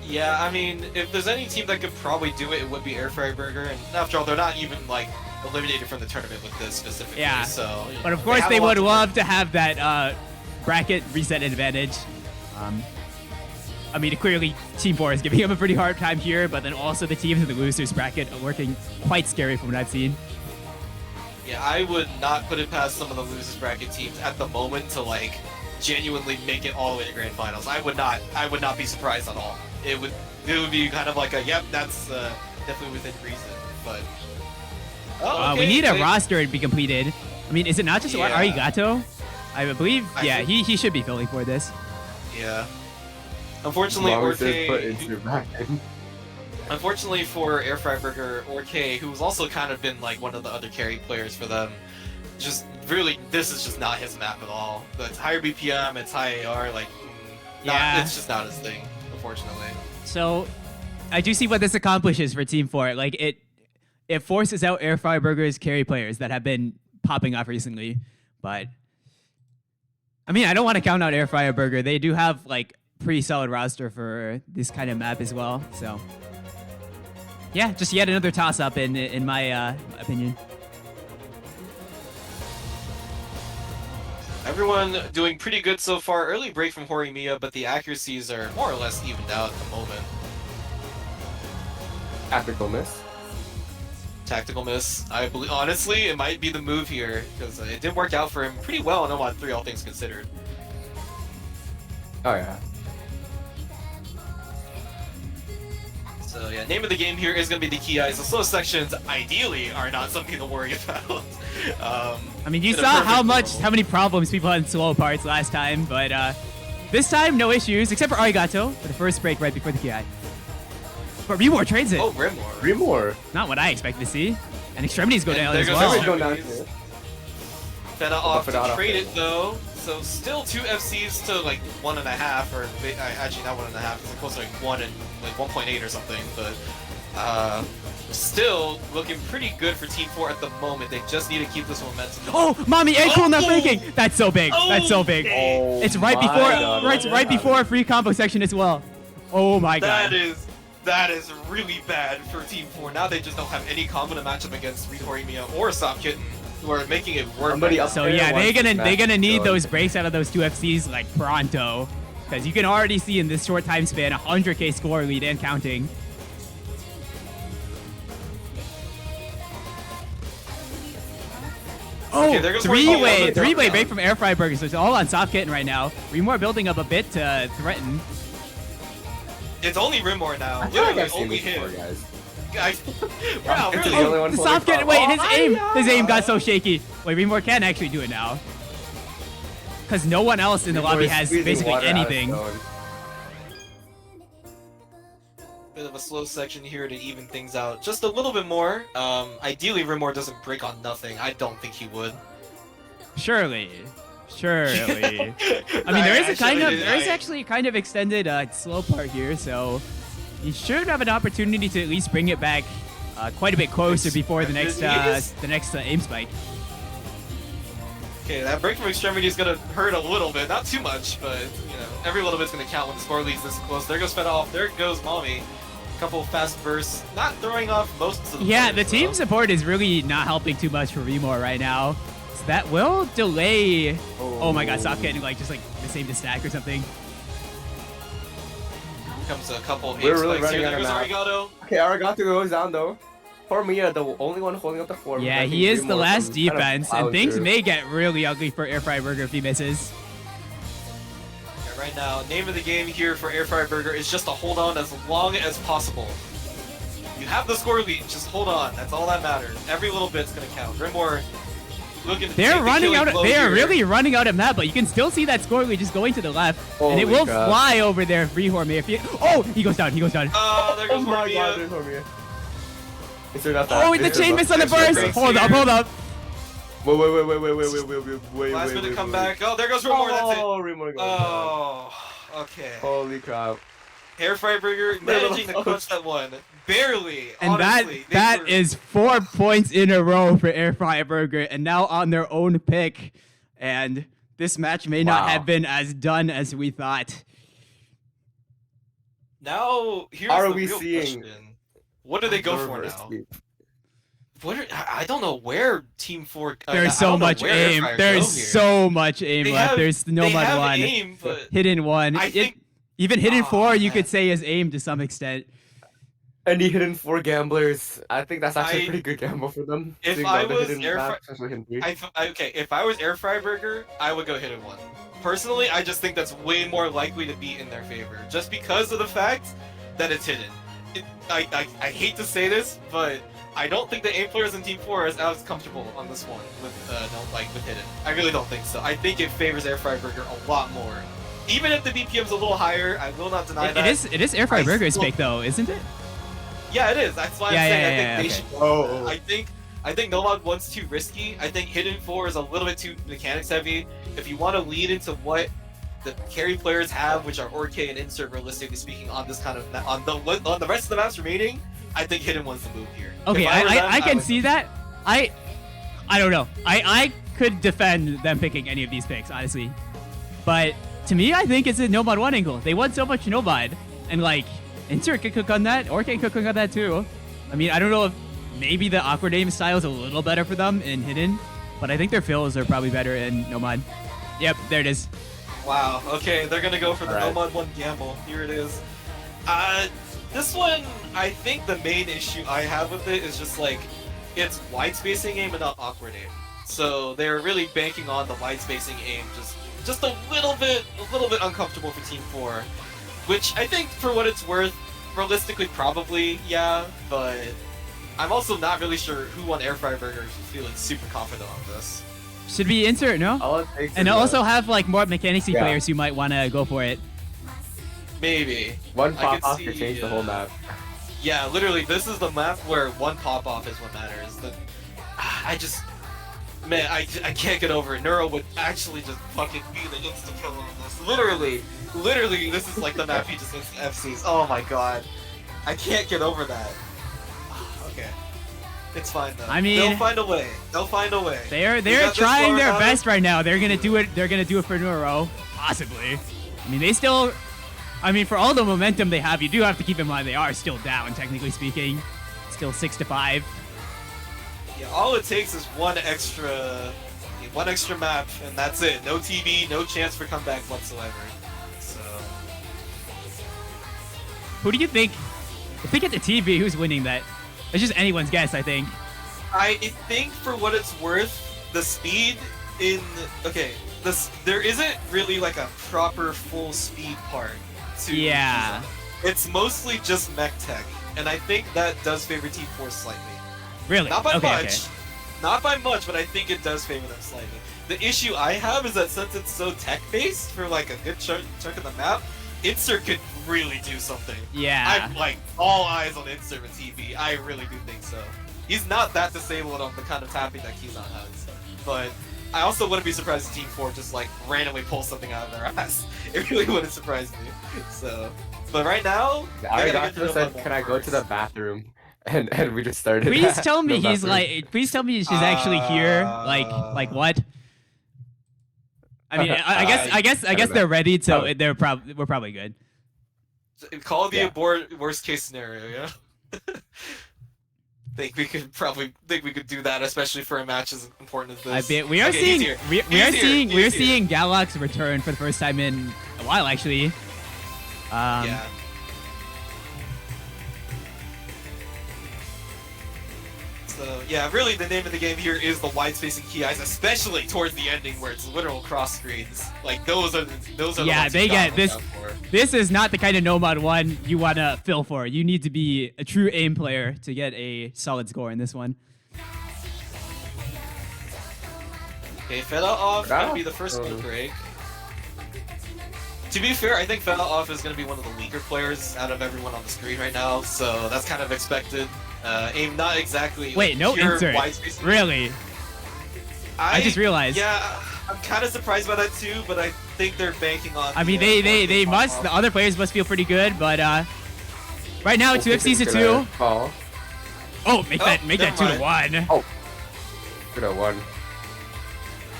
Yeah, I mean, if there's any team that could probably do it, it would be Airfryer Burger. And after all, they're not even, like, eliminated from the tournament with this specifically. Yeah, so, but of course they would love to have that bracket reset advantage. I mean, clearly Team 4 is giving them a pretty hard time here, but then also the teams in the losers bracket are working quite scary from what I've seen. Yeah, I would not put it past some of the losers bracket teams at the moment to, like, genuinely make it all the way to grand finals. I would not be surprised at all. It would be kind of like a, yep, that's definitely within reason. But okay, we need a roster to be completed. I mean, is it not just Arigato? I believe, he should be filling for this. Yeah. Unfortunately, Orke. Unfortunately for Airfryer Burger, Orke, who's also kind of been like one of the other carry players for them, just really, this is just not his map at all. It's higher BPM, it's high AR, like, it's just not his thing, unfortunately. So, I do see what this accomplishes for Team 4. Like, it forces out Airfryer Burger's carry players that have been popping off recently. But, I mean, I don't want to count out Airfryer Burger. They do have, like, pretty solid roster for this kind of map as well. So, yeah, just yet another toss-up in my opinion. Everyone doing pretty good so far. Early break from Horimiya, but the accuracies are more or less evened out at the moment. Tactical miss. Tactical miss. I believe, honestly, it might be the move here, because it did work out for him pretty well in Mod 3, all things considered. Oh yeah. So yeah, name of the game here is going to be the key eyes. The slow sections ideally are not something to worry about. I mean, you in a saw how perfect world. many problems people had in slow parts last time, but this time no issues except for Arigato for the first break right before the KI. But Remore trades it. Oh, Rimor. Remore. Not what I expected to see. And extremities go And down there as goes well. Extremities. Go down here. Feta off to Feta trade off. it though. So still 2 FCs to like 1.5, or actually not 1.5. It's close to like 1 and like 1.8 or something. But still looking pretty good for Team 4 at the moment. They just need to keep this momentum. Oh, mommy, egg cool not Oh! faking. That's so big. That's so big. Oh It's right my before, God, right, what right before a happened? free combo section as well. Oh my god. That is really bad for Team 4. Now they just don't have any combo to match up against Rihorimiya or Soft Kitten, who are making it work. Somebody right up So there yeah, wants they're to gonna smash need Dylan. those breaks out of those two FCs like pronto, because you can already see in this short time span 100k score lead and counting. Oh, Okay, there goes Morgan. three-way Oh, break down. from Airfryer Burger, so it's all on Soft Kitten right now. Remore building up a bit to threaten. It's only Rimor now. I feel like Literally I've seen only this before, him. guys. Guys, wow, It's really? the only one The holding Soft Kitten, farm. wait, Oh, his aim got so shaky. Wait, Remore can actually do it now. Because no one else in the lobby has Squeezing basically water out of anything. stone. Bit of a slow section here to even things out just a little bit more. Ideally, Rimor doesn't break on nothing. I don't think he would. Surely. I mean, there is actually a kind of extended slow part here, so you should have an opportunity to at least bring it back quite a bit closer before the next aim spike. Okay, that break from extremity is gonna hurt a little bit, not too much, but you know, every little bit's gonna count when the score leads this close. There goes Feta off. There goes Mommy. Couple fast bursts, not throwing off most of the. Yeah, the players, team though. support is really not helping too much for Remore right now. So that will delay. Oh my god, stop getting like just like the same to stack or something. Comes a couple We're aim really spikes here. running There out goes of Arigato. Okay, Arigato goes down though. For Mia, the only one holding up the form. Yeah, he is the last defense, and things may get really ugly for Airfryer Burger if he misses. Yeah, right now, name of the game here for Airfryer Burger is just to hold on as long as possible. You have the score lead, just hold on. That's all that matters. Every little bit's gonna count. Rimor looking to They're take the running killing out. blow They are here. really running out of map, but you can still see that score lead just going to the left, and it Holy will crap. fly over there. Rehorme. If you, oh, he goes down. He goes down. There Oh goes my Hormia. god, there's Hormia. Is there not that? Oh, the chain miss on the Extra burst. breaks Hold up, here. hold up. Wait. Last minute comeback. Oh, there goes Rimor. That's it. Oh, Remore goes down. Oh, okay. Holy crap. Airfryer Burger managing to clutch that one. Barely. And honestly. that is 4 points in a row for Airfryer Burger, and now on their own pick. And this match may not Wow. have been as done as we thought. Now, here's Are the we real seeing question. What do they go for Reverse now? sweep. I don't know where Team 4... I There's so don't know much where aim. Airfryer There's go here. so much aim They left. have- There's no they mud have one. aim, but Hidden one. I think... Even hidden Oh, 4, you man. could say is aim to some extent. Any hidden 4 gamblers. I think that's actually I- a pretty good gamble for them. If Seeing I all the was hidden Airfry- maps, especially hidden 3. Okay, if I was Airfryer Burger, I would go hidden 1. Personally, I just think that's way more likely to be in their favor, just because of the fact that it's hidden. I hate to say this, but I don't think the aim players in Team 4 is as comfortable on this one with hidden. I really don't think so. I think it favors Airfryer Burger a lot more. Even if the BPM's a little higher, I will not deny that. It is Airfryer I Burger's still- pick though, isn't it? Yeah, it is. That's why Yeah, I'm saying yeah, I think yeah, they okay. should. I think Nomad 1's too risky. I think Hidden 4 is a little bit too mechanics heavy. If you want to lead into what the carry players have, which are Ork and Insert, realistically speaking, on this kind of on the rest of the maps remaining, I think Hidden 1's the move here. Okay, If I were them, I can would- see that. I don't know. I could defend them picking any of these picks, honestly. But to me, I think it's a Nomad 1 angle. They won so much Nomad, and like Insert could cook on that, or can cook on that too. I mean, I don't know if maybe the awkward aim style is a little better for them in Hidden, but I think their fills are probably better in Nomad. Yep, there it is. Wow. Okay, they're gonna go for the Alright. Nomad 1 gamble. Here it is. This one, I think the main issue I have with it is just like it's wide spacing aim and not awkward aim. So they're really banking on the wide spacing aim, just a little bit uncomfortable for Team 4, which I think for what it's worth, realistically probably yeah, but I'm also not really sure who on Airfryer Burger is feeling super confident on this. Should we insert, no? All it takes And is also have like more mechanicsy Yeah. players who might want to go for it. Maybe. one I pop could off see, could change the whole map. Yeah, literally, this is the map where one pop-off is what matters. Man, I can't get over it. Neuro would actually just fucking be the insta-kill on this. Literally, this is like the map he just FCs. Oh my god. I can't get over that. Okay. It's fine though. I mean, they'll find a way. They'll find a way. They're We got this trying far their about best it. right now. They're gonna do it. They're gonna do it for Neuro, possibly. I mean, they still. I mean, for all the momentum they have, you do have to keep in mind they are still down, technically speaking. Still 6-5. Yeah, all it takes is one extra map, and that's it. No TV, no chance for comeback whatsoever. So Who do you think? If they get the TV, who's winning that? It's just anyone's guess, I think. I think for what it's worth, the speed in there isn't really like a proper full speed part to Yeah. Giza. It's mostly just mech tech, and I think that does favor Team 4 slightly. Really? Not by okay, much. okay. Not by much, but I think it does favor them slightly. The issue I have is that since it's so tech-based for like a good chunk of the map, Insert could really do something. Yeah. I'm like all eyes on Insert with TV. I really do think so. He's not that disabled on the kind of tapping that Keyzon has, but I also wouldn't be surprised if Team 4 just like randomly pulls something out of their ass. It really wouldn't surprise me. So, but right now, I gotta got get to the said, double can I go to the first. bathroom? And we just started. Please tell me No he's bathroom. like. Please tell me she's actually here. Like what? I mean, I guess they're ready, so Oh. we're probably good. Call the Yeah. worst case scenario, yeah. think we could do that, especially for a match as important as this. I bet we are Okay, seeing he's here. we He's are here. seeing He's we're here. seeing Galak's return for the first time in a while, actually. Yeah. So yeah, really the name of the game here is the wide spacing key eyes, especially towards the ending where it's literal cross screens. Like those are the Yeah, ones they you gotta get this. look out for. This is not the kind of Nomad one you want to fill for. You need to be a true aim player to get a solid score in this one. Okay, Feta off gonna be the first smoke break. To be fair, I think Feta off is gonna be one of the weaker players out of everyone on the screen right now, so that's kind of expected. Aim not exactly. Wait, no pure insert. wide spacing. Really? I just realized. Yeah, I'm kind of surprised by that too, but I think they're banking on. I mean, they must. The other players must feel pretty good, but right now it's 2 FCs to 2. Fall. Oh, make that never 2 to 1. Oh. Could have won.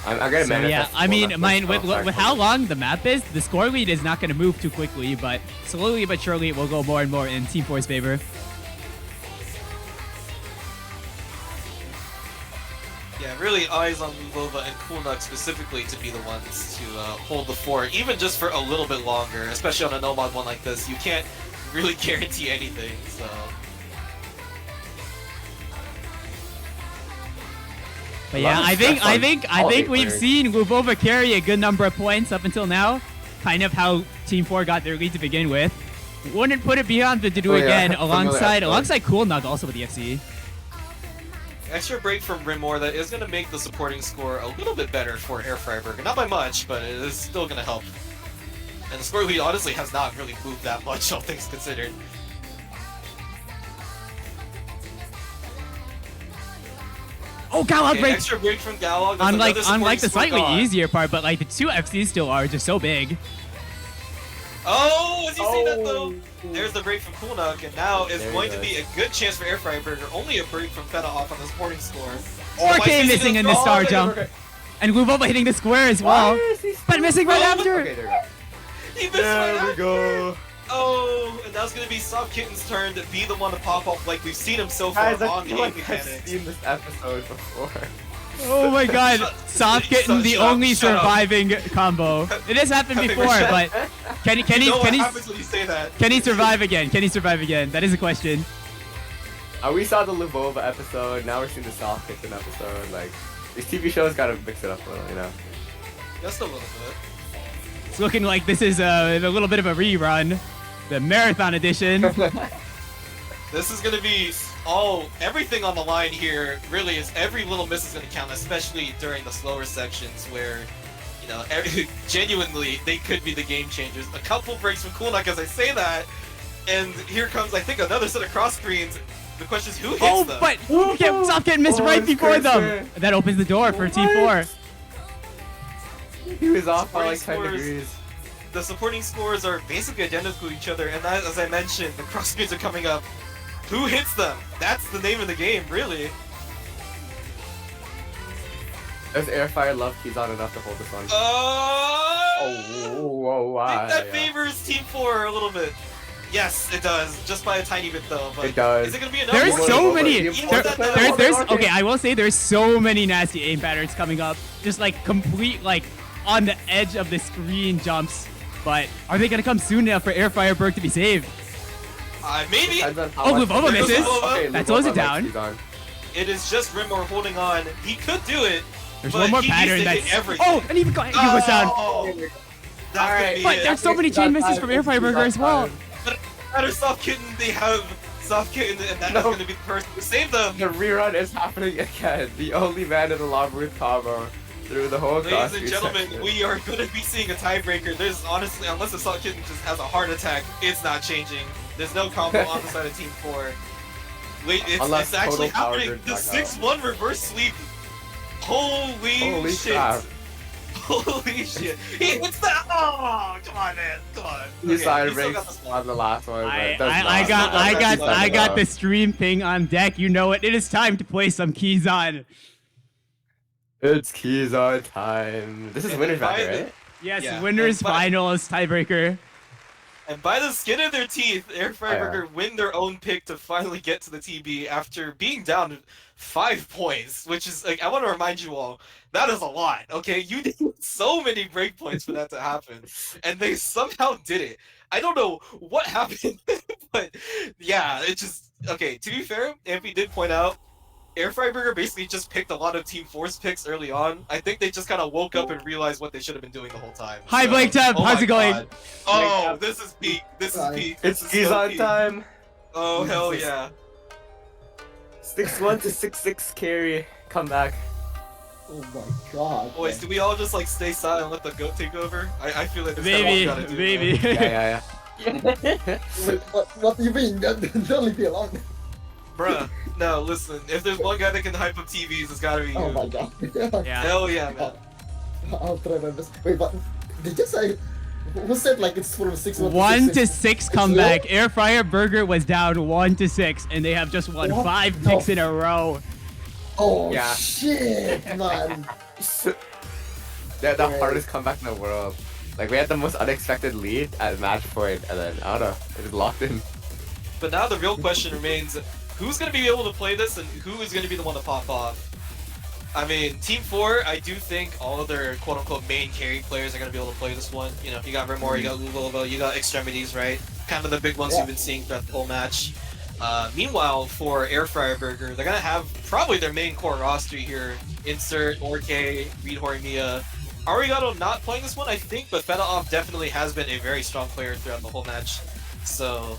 I'm gonna So yeah, manifest I mean, one mine left. with how long the map is, the score lead is not going to move too quickly, but slowly but surely it will go more and more in Team 4's favor. Yeah, really eyes on Lulova and Kulnuk specifically to be the ones to hold the fort, even just for a little bit longer, especially on a no-mod one like this. You can't really guarantee anything, so... But yeah, I think we've players. seen Lubova carry a good number of points up until now. Kind of how Team 4 got their lead to begin with. Wouldn't put it beyond them to do Oh, yeah. again Familiar alongside Coolnug also with the FC. Extra break from Rimor that is going to make the supporting score a little bit better for Airfryer Burger. Not by much, but it is still going to help. And the score lead honestly has not really moved that much, all things considered. Oh, Galog Okay, break! extra break from Galog. That's Unlike another supporting the score slightly gone. easier part, but like the 2 FCs still are just so big. Oh, as you see that though? There's the break from Kulnuk, and now is There going he to be a good chance for Airfryer Burger. Only a break from Feta off on the supporting score. Or Why K is he missing in the gonna- star Oh, jump. And Lubova hitting the square as well. But missing right after. Okay, there we go. He missed right There we after. go. Oh, and now it's going to be Soft Kitten's turn to be the one to pop off like we've seen him so far Guys, I on the feel game like I've mechanics. seen this episode before. Oh my god, Soft Kitten, the only Shut up. surviving combo. It has happened before, but can You know what he happens when you say that? can he survive again? Can he survive again? That is a question. We saw the Lubova episode, now we're seeing the Soft Kitchen episode, like... These TV shows gotta mix it up a little, you know. Just a little bit. It's looking like this is a little bit of a rerun. The marathon edition. This is gonna be everything on the line here. Really, is every little miss is gonna count, especially during the slower sections where, you know, genuinely they could be the game changers. A couple breaks from Coolnock as I say that, and here comes I think another set of cross screens. The question is who hits them. But Soft Kitten missed right before them. That opens the door for Team 4. He was off by like 10 degrees. The supporting scores are basically identical to each other, and as I mentioned, the cross screens are coming up. Who hits them? That's the name of the game, really. Does Airfryer love Kizan enough to hold this one? I think that favors Team 4 a little bit. Yes, it does. Just by a tiny bit, though. But it does. Is it gonna be enough? There's so many. There's Okay, I will say there's so many nasty aim patterns coming up. Just like complete, like on the edge of the screen jumps. But are they gonna come soon enough for Airfryer Berg to be saved? Maybe. Oh, Lubova misses. Okay, that slows it down. It is just Rimor holding on. He could do it. There's one more pattern that's. Oh, and he was down. Alright. But there's so many chain misses from Airfryer Burger as well. But matter Soft Kitten, they have Soft Kitten, and that is going to be the person to save them. The rerun is happening again. The only man in the lava with combo through the whole Ladies and gentlemen, we are going to be seeing a tiebreaker. There's honestly, unless the Soft Kitten just has a heart attack, it's not changing. There's no combo on the side of Team 4. Wait, it's actually happening. The 6-1 reverse sweep. Holy shit. Crap. Holy shit. He hits that. Oh, come on, man. Come on. He side breaks on the last one. I got the stream ping on deck. You know it. It is time to play some Kizan. It's Kizan time. This is winner's bracket, right? Yes, yeah. Winners finals tiebreaker. And by the skin of their teeth, Airfryer Burger win their own pick to finally get to the TB after being down 5 points, which is, like, I want to remind you all, that is a lot, okay? You need so many breakpoints for that to happen, and they somehow did it. I don't know what happened, but yeah, it just, okay, to be fair, Ampy did point out, Airfryer Burger basically just picked a lot of Team 4's picks early on. I think they just kind of woke up and realized what they should have been doing the whole time. Hi, Blake Tab. How's it going? Oh, this is peak. This is peak. It's Kizan time. Oh, hell yeah. 6-1 to 6-6 carry. Come back. Oh my god. Boys, do we all just like stay silent and let the goat take over? I feel like this maybe, gotta do maybe. Yeah. Wait, what do you mean? Don't leave me alone. Bruh, no, listen. If there's one guy that can hype up TVs, it's gotta be you. Oh my god. Yeah. Hell yeah, man. I'll try my best. Wait, but did you say? Who said like it's sort of 6-1 1 to 6 comeback. Airfryer Burger was down 1 to 6, and they have just won 5 picks in a row. Oh yeah. Shit, man. They're the hardest comeback in the world. Like, we had the most unexpected lead at match point, and then, I don't know, it was locked in. But now the real question remains, who's gonna be able to play this, and who is gonna be the one to pop off? I mean, Team 4, I do think all of their quote-unquote main carry players are gonna be able to play this one. You know, you got Rimor, you got Lulova, you got Extremities, right? Kind of the big ones you've been seeing throughout the whole match. Meanwhile, for Airfryer Burger, they're gonna have probably their main core roster here. Insert, Orke, Reed Horimiya. Arigato not playing this one, I think, but Fedotov definitely has been a very strong player throughout the whole match. So,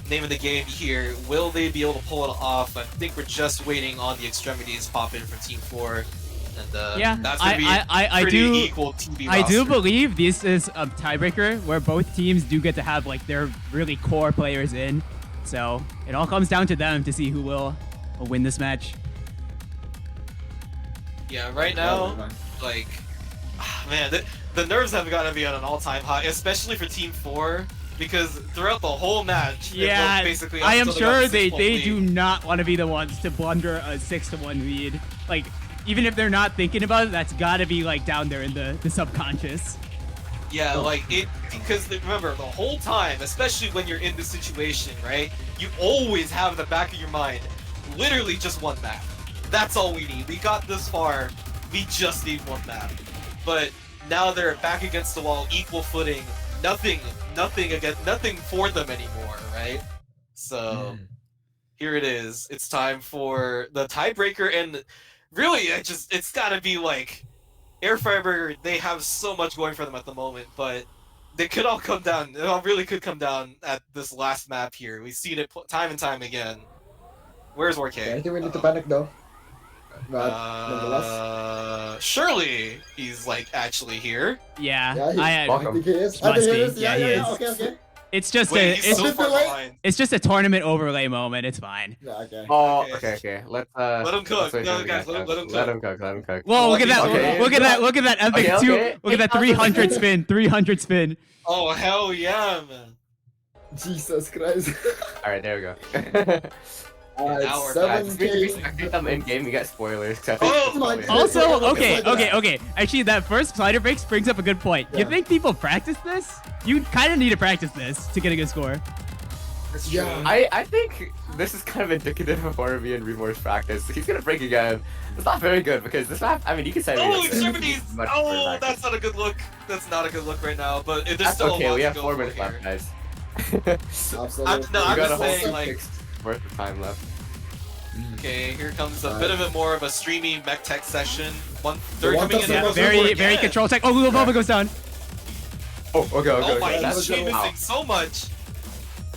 name of the game here, will they be able to pull it off? I think we're just waiting on the Extremities pop in for Team 4. And yeah, that's gonna be pretty equal TB roster. I do believe this is a tiebreaker where both teams do get to have like their really core players in. So it all comes down to them to see who will win this match. Yeah, right now, like, man, the nerves have got to be on an all-time high, especially for Team 4, because throughout the whole match, yeah, basically I am sure they do not want to be the ones to blunder a 6-1 lead. Like, even if they're not thinking about it, that's got to be like down there in the subconscious. Yeah, like because remember, the whole time, especially when you're in this situation, right, you always have in the back of your mind, literally just one map. That's all we need. We got this far, we just need one map. But now they're back against the wall, equal footing, nothing for them anymore, right? So, here it is. It's time for the tiebreaker, and really, it's gotta be like Airfryer Burger. They have so much going for them at the moment, but they could all come down. It all really could come down at this last map here. We've seen it time and time again. Where's 4K? Yeah, I think we need to panic though. But nonetheless. Surely he's like actually here. Yeah, Yeah, Welcome. I think he is. Must I think he be. is. Yeah, Yeah, he yeah, is. okay, okay. it's just Wait, a he's it's, so far late. behind. it's just a tournament overlay moment. It's fine. Yeah, okay. Oh, Okay. okay. Let's Let him cook. let's wait No, for the guys, guy. let him Let cook. him cook. Let him cook. Whoa! Look at that! Okay. Look at that epic Okay, two! okay. Look at that 300 spin! 300 spin! Oh hell yeah, man! Jesus Christ. All right, there we go. Now we're Guys, back. we 7K. spectate them in game. We get spoilers. 'Cause I Oh, think it's my probably- God. Also, Okay, okay. Actually, that first slider breaks brings up a good point. You Yeah. think people practice this? You kind of need to practice this to get a good score. That's Yeah. true. I think this is kind of indicative of Orby and Remorse practice. He's gonna break again. It's not very good because this map. I mean, you can say. Oh, it's extremities! much Oh, better that's not a good look. That's not a good look right now. But there's That's still okay. a lot We to have go 4 for minutes here. left, guys. Absolutely. No, we I'm got a just whole saying, like, 6 worth of time left. Okay, here comes a bit of a more of a streamy mech tech session. Third one coming in. person the was Very, again. very control tech. Oh, Lulubaba goes down. Oh, okay. Oh my, okay. he's chain Wow. missing so much.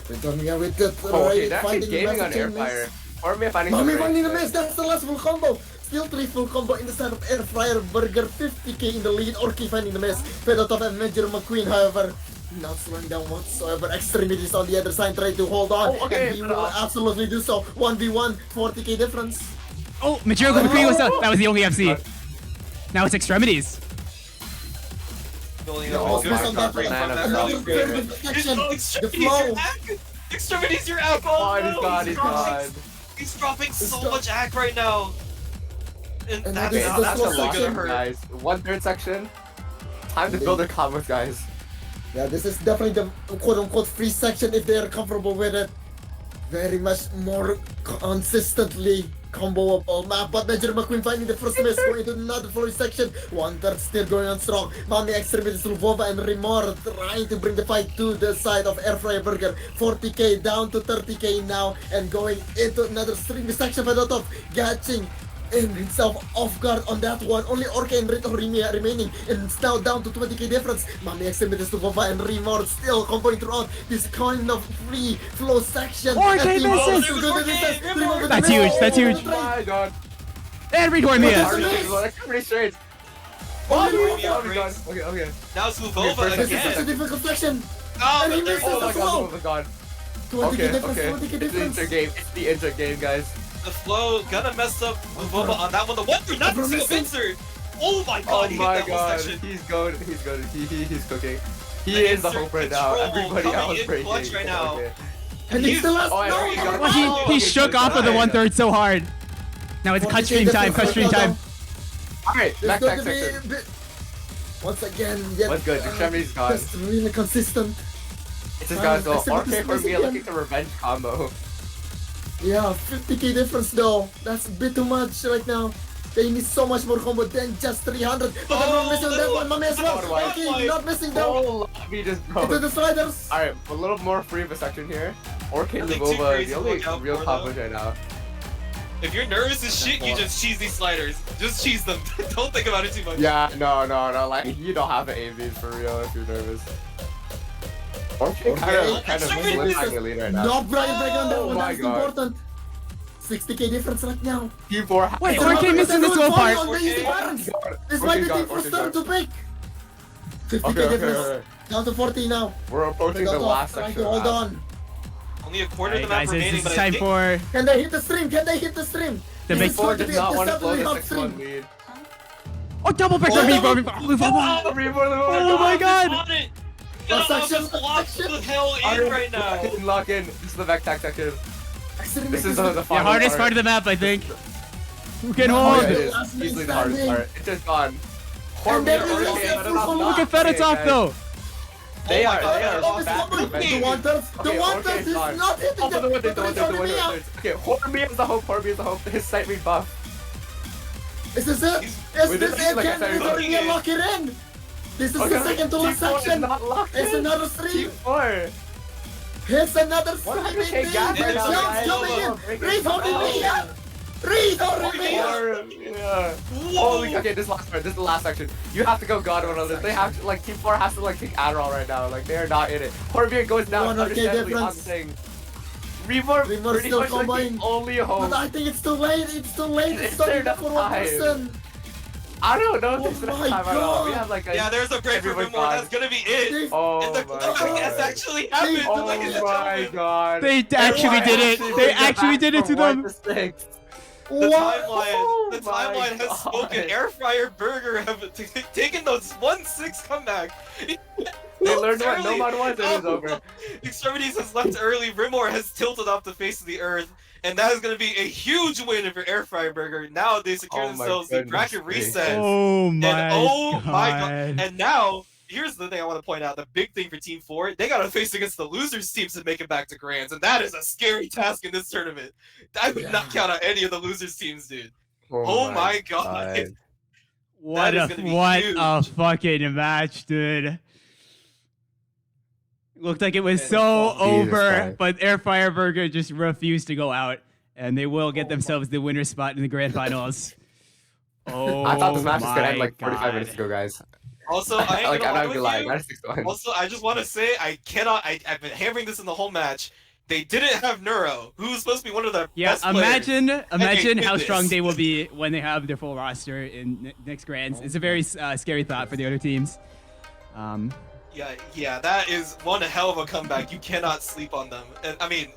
We're coming in with the Oh, okay. right They're actually finding gaming on massive chain Airfire. miss. Orby finding Mommy some finding the breaks, miss. That's the last full combo. Still 3 full combo in the side of Airfryer Burger. 50k in the lead. Orky finding the miss. Pedotov and Major McQueen, however, not slowing down whatsoever. Extremities on the other side trying to hold on. Oh, okay, And he but, will absolutely do so. 1v1, 40k difference. Oh, Material McQueen was down. That was the only FC. Now it's extremities. Building Yeah, up a almost good missed on that recovery one. from that Another rally. very good He's- protection. oh, The extremities, flow. you're ack! Extremities, you're ack! Oh, Oh, he's no, gone. He's gone. He's dropping so gone. much ack right now. And And that's, this is the that's slow really gonna section. hurt. Guys, 1/3 section. Time to build their combos, guys. Yeah, this is definitely the quote-unquote free section if they are comfortable with it. Very much more consistently comboable map, but Major McQueen finding the first miss, going to another free section. 1/3 still going on strong. Mami Extremities, Lvova and Rimor trying to bring the fight to the side of Airfryer Burger. 40k down to 30k now, and going into another streamy section. Fedotov catching himself off guard on that one. Only Orca and Rito remaining, and it's now down to 20k difference. Mami Extremities to Vova and Remor still comboing throughout this kind of free flow section. Orca And Team misses! Boss is good at this. Remor with That's the miss. huge, that's huge. Oh my god. And Redoor What is Mia. it? That's pretty straight. Oh, Oh, Remor. my god. Okay. Now it's Okay, Luvova first This is such a again. difficult section. Oh, and he but there's misses Oh my as god, well. oh my god. 20k Okay, difference, okay. 20k It's the difference. inter game. It's the inter game, guys. the flow gonna mess up Luvova on that one. The one through not Bro, single listen. insert. Oh my Oh god, he hit my that whole god. section. He's good. He's cooking. He The is the insert hope right now. control Everybody coming else in breaking. clutch right now. Okay. And it's the last Oh, I no. already got- Well, he Okay, shook so off of the nice. 1/3 so hard. Now it's cut 40K stream time. difference Cut right stream now. time. Alright, There's back going to be section. a bit. Once again, yet What's good? Extremity's gone. just really consistent. It's just guys, though. Extremity's RK for me missing looking to revenge combo. Yeah, 50k difference though. That's a bit too much right now. They need so much more combo than just 300. But I'm not missing that one. Mami as well. Oh, why? Okay, not missing though. Oh, lobby just Into broke. the sliders. Alright, a little more free of a section here. RK Nothing too Lubova, crazy the to only look out real for, combos though. right now. If you're nervous as shit, you just cheese these sliders. Just cheese them. Don't think about it too much. Yeah, no, like, you don't have to aim these for real if you're nervous. RK kind of Extremity solidifying the lead right now. Not Brian Break on that Oh one. my That's God. important. 60k difference right now. Team 4 Wait, It's RK not- missing the it's slow not part. on the easy balance. This might be team for start to pick. 50k difference. Okay. Down to 40 now. We're approaching the Fedotov last trying section. to hold now. on. Only a quarter of Alright, the map guys, remaining, this but is I time think for Can they hit the stream? Can they hit the stream? the This big is Four going to does be a not want to blow deceptively the hot 6-1 stream. lead. oh double break for Lubaba. Oh my god. on it. Last Gotta section, just lock last section. the hell in right now. Lock in. This is the back tag section. This is the The final hardest part of the map, I think. Who can Oh, hold? it the is last man easily the hardest standing. part. It's just gone. And then Horrible, we horrible lost game, it but full enough combo. not Look at playing, Fedotov guys. though. They Oh are my God. back to The revenge. Wonders, Okay, the Wonders okay, is fine. not hitting Oh, the the one did, the one did, the one me out. did. Okay, Horby is the hope, Horby is the hope. His sight rebuff. Is this it? He's- Is Wait, this this is it? like a Can second we one. lock it in? This is Okay, the second to Team last 4 is section. not locked It's in. another Team stream. 4. Here's another stream. 100K indeed. gap right now, Jones guys. coming Oh, in. break it. Reef holding me Oh. up. Read or Yeah. Holy, okay, this last part, this is the last section. You have to go God on this. They have to, like, Team 4 has to, like, take Adderall right now. Like, they are not in it. Horbier goes down, 100K understandably, on difference. thing. Remore Remore pretty still much like combined. the only hope. But I think it's too late. It's too late. Is It's not there even enough for one time? person. I don't know if Oh there's enough my time at all. We God. have, like, a... Yeah, there's a break for everyone Rimore. gone. That's gonna be it. Oh And the my comeback has God. actually happened. Oh ladies and my gentlemen. God. They actually did it. They actually did it to them. The What? Oh my timeline has God. spoken. Airfryer Burger have taken those 1-6 comeback. They learned what Early. Nomad was, and it was over. Extremities has left early. Rimore has tilted off the face of the earth, and that is going to be a huge win for Airfryer Burger. Now they secure Oh my themselves the goodness bracket gracious. reset. Oh my And oh god. my god! And now here's the thing I want to point out: the big thing for Team 4, they got to face against the losers teams to make it back to Grands, and that is a scary task in this tournament. I would not count out any of the losers teams, dude. Oh my god! What That is a gonna be what huge. a fucking match, dude. Looked like it was And so Jesus over, Christ. but Airfryer Burger just refused to go out, and they will get themselves the winner spot in the grand finals. Oh, I thought this match was gonna end my like 45 God. minutes ago, guys. Also, I ain't Like, I'm gonna not gonna lie lie, with you. 96-1. Also, I just want to say I've been hammering this in the whole match. They didn't have Neuro, who's supposed to be one of their Yeah, best players. imagine did how this. strong they will be when they have their full roster in next grands. It's a very scary thought for the other teams. Yeah, that is one hell of a comeback. You cannot sleep on them. And I mean,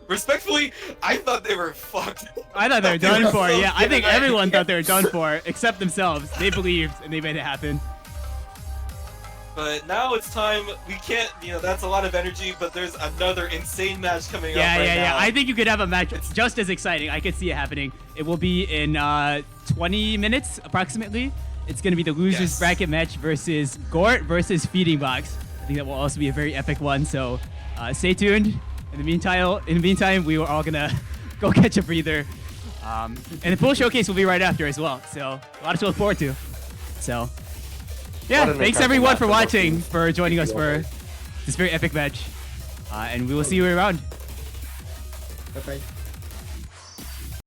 respectfully, I thought they were fucked. I thought they were done for. so Yeah, I think good. everyone thought they were done for, except themselves. They believed and they made it happen. But now it's time. We can't, that's a lot of energy, but there's another insane match coming Yeah, up right yeah, yeah. now. I think you could have a match just as exciting. I could see it happening. It will be in 20 minutes approximately. It's going to be the losers Yes. bracket match versus Gort versus Feeding Box. I think that will also be a very epic one. So stay tuned. In the meantime, we are all gonna go catch a breather. And the full showcase will be right after as well. So a lot to look forward to. So yeah, What an thanks incredible everyone match for for both watching, teams. for joining us for this very epic match. And we will see you around. Bye-bye.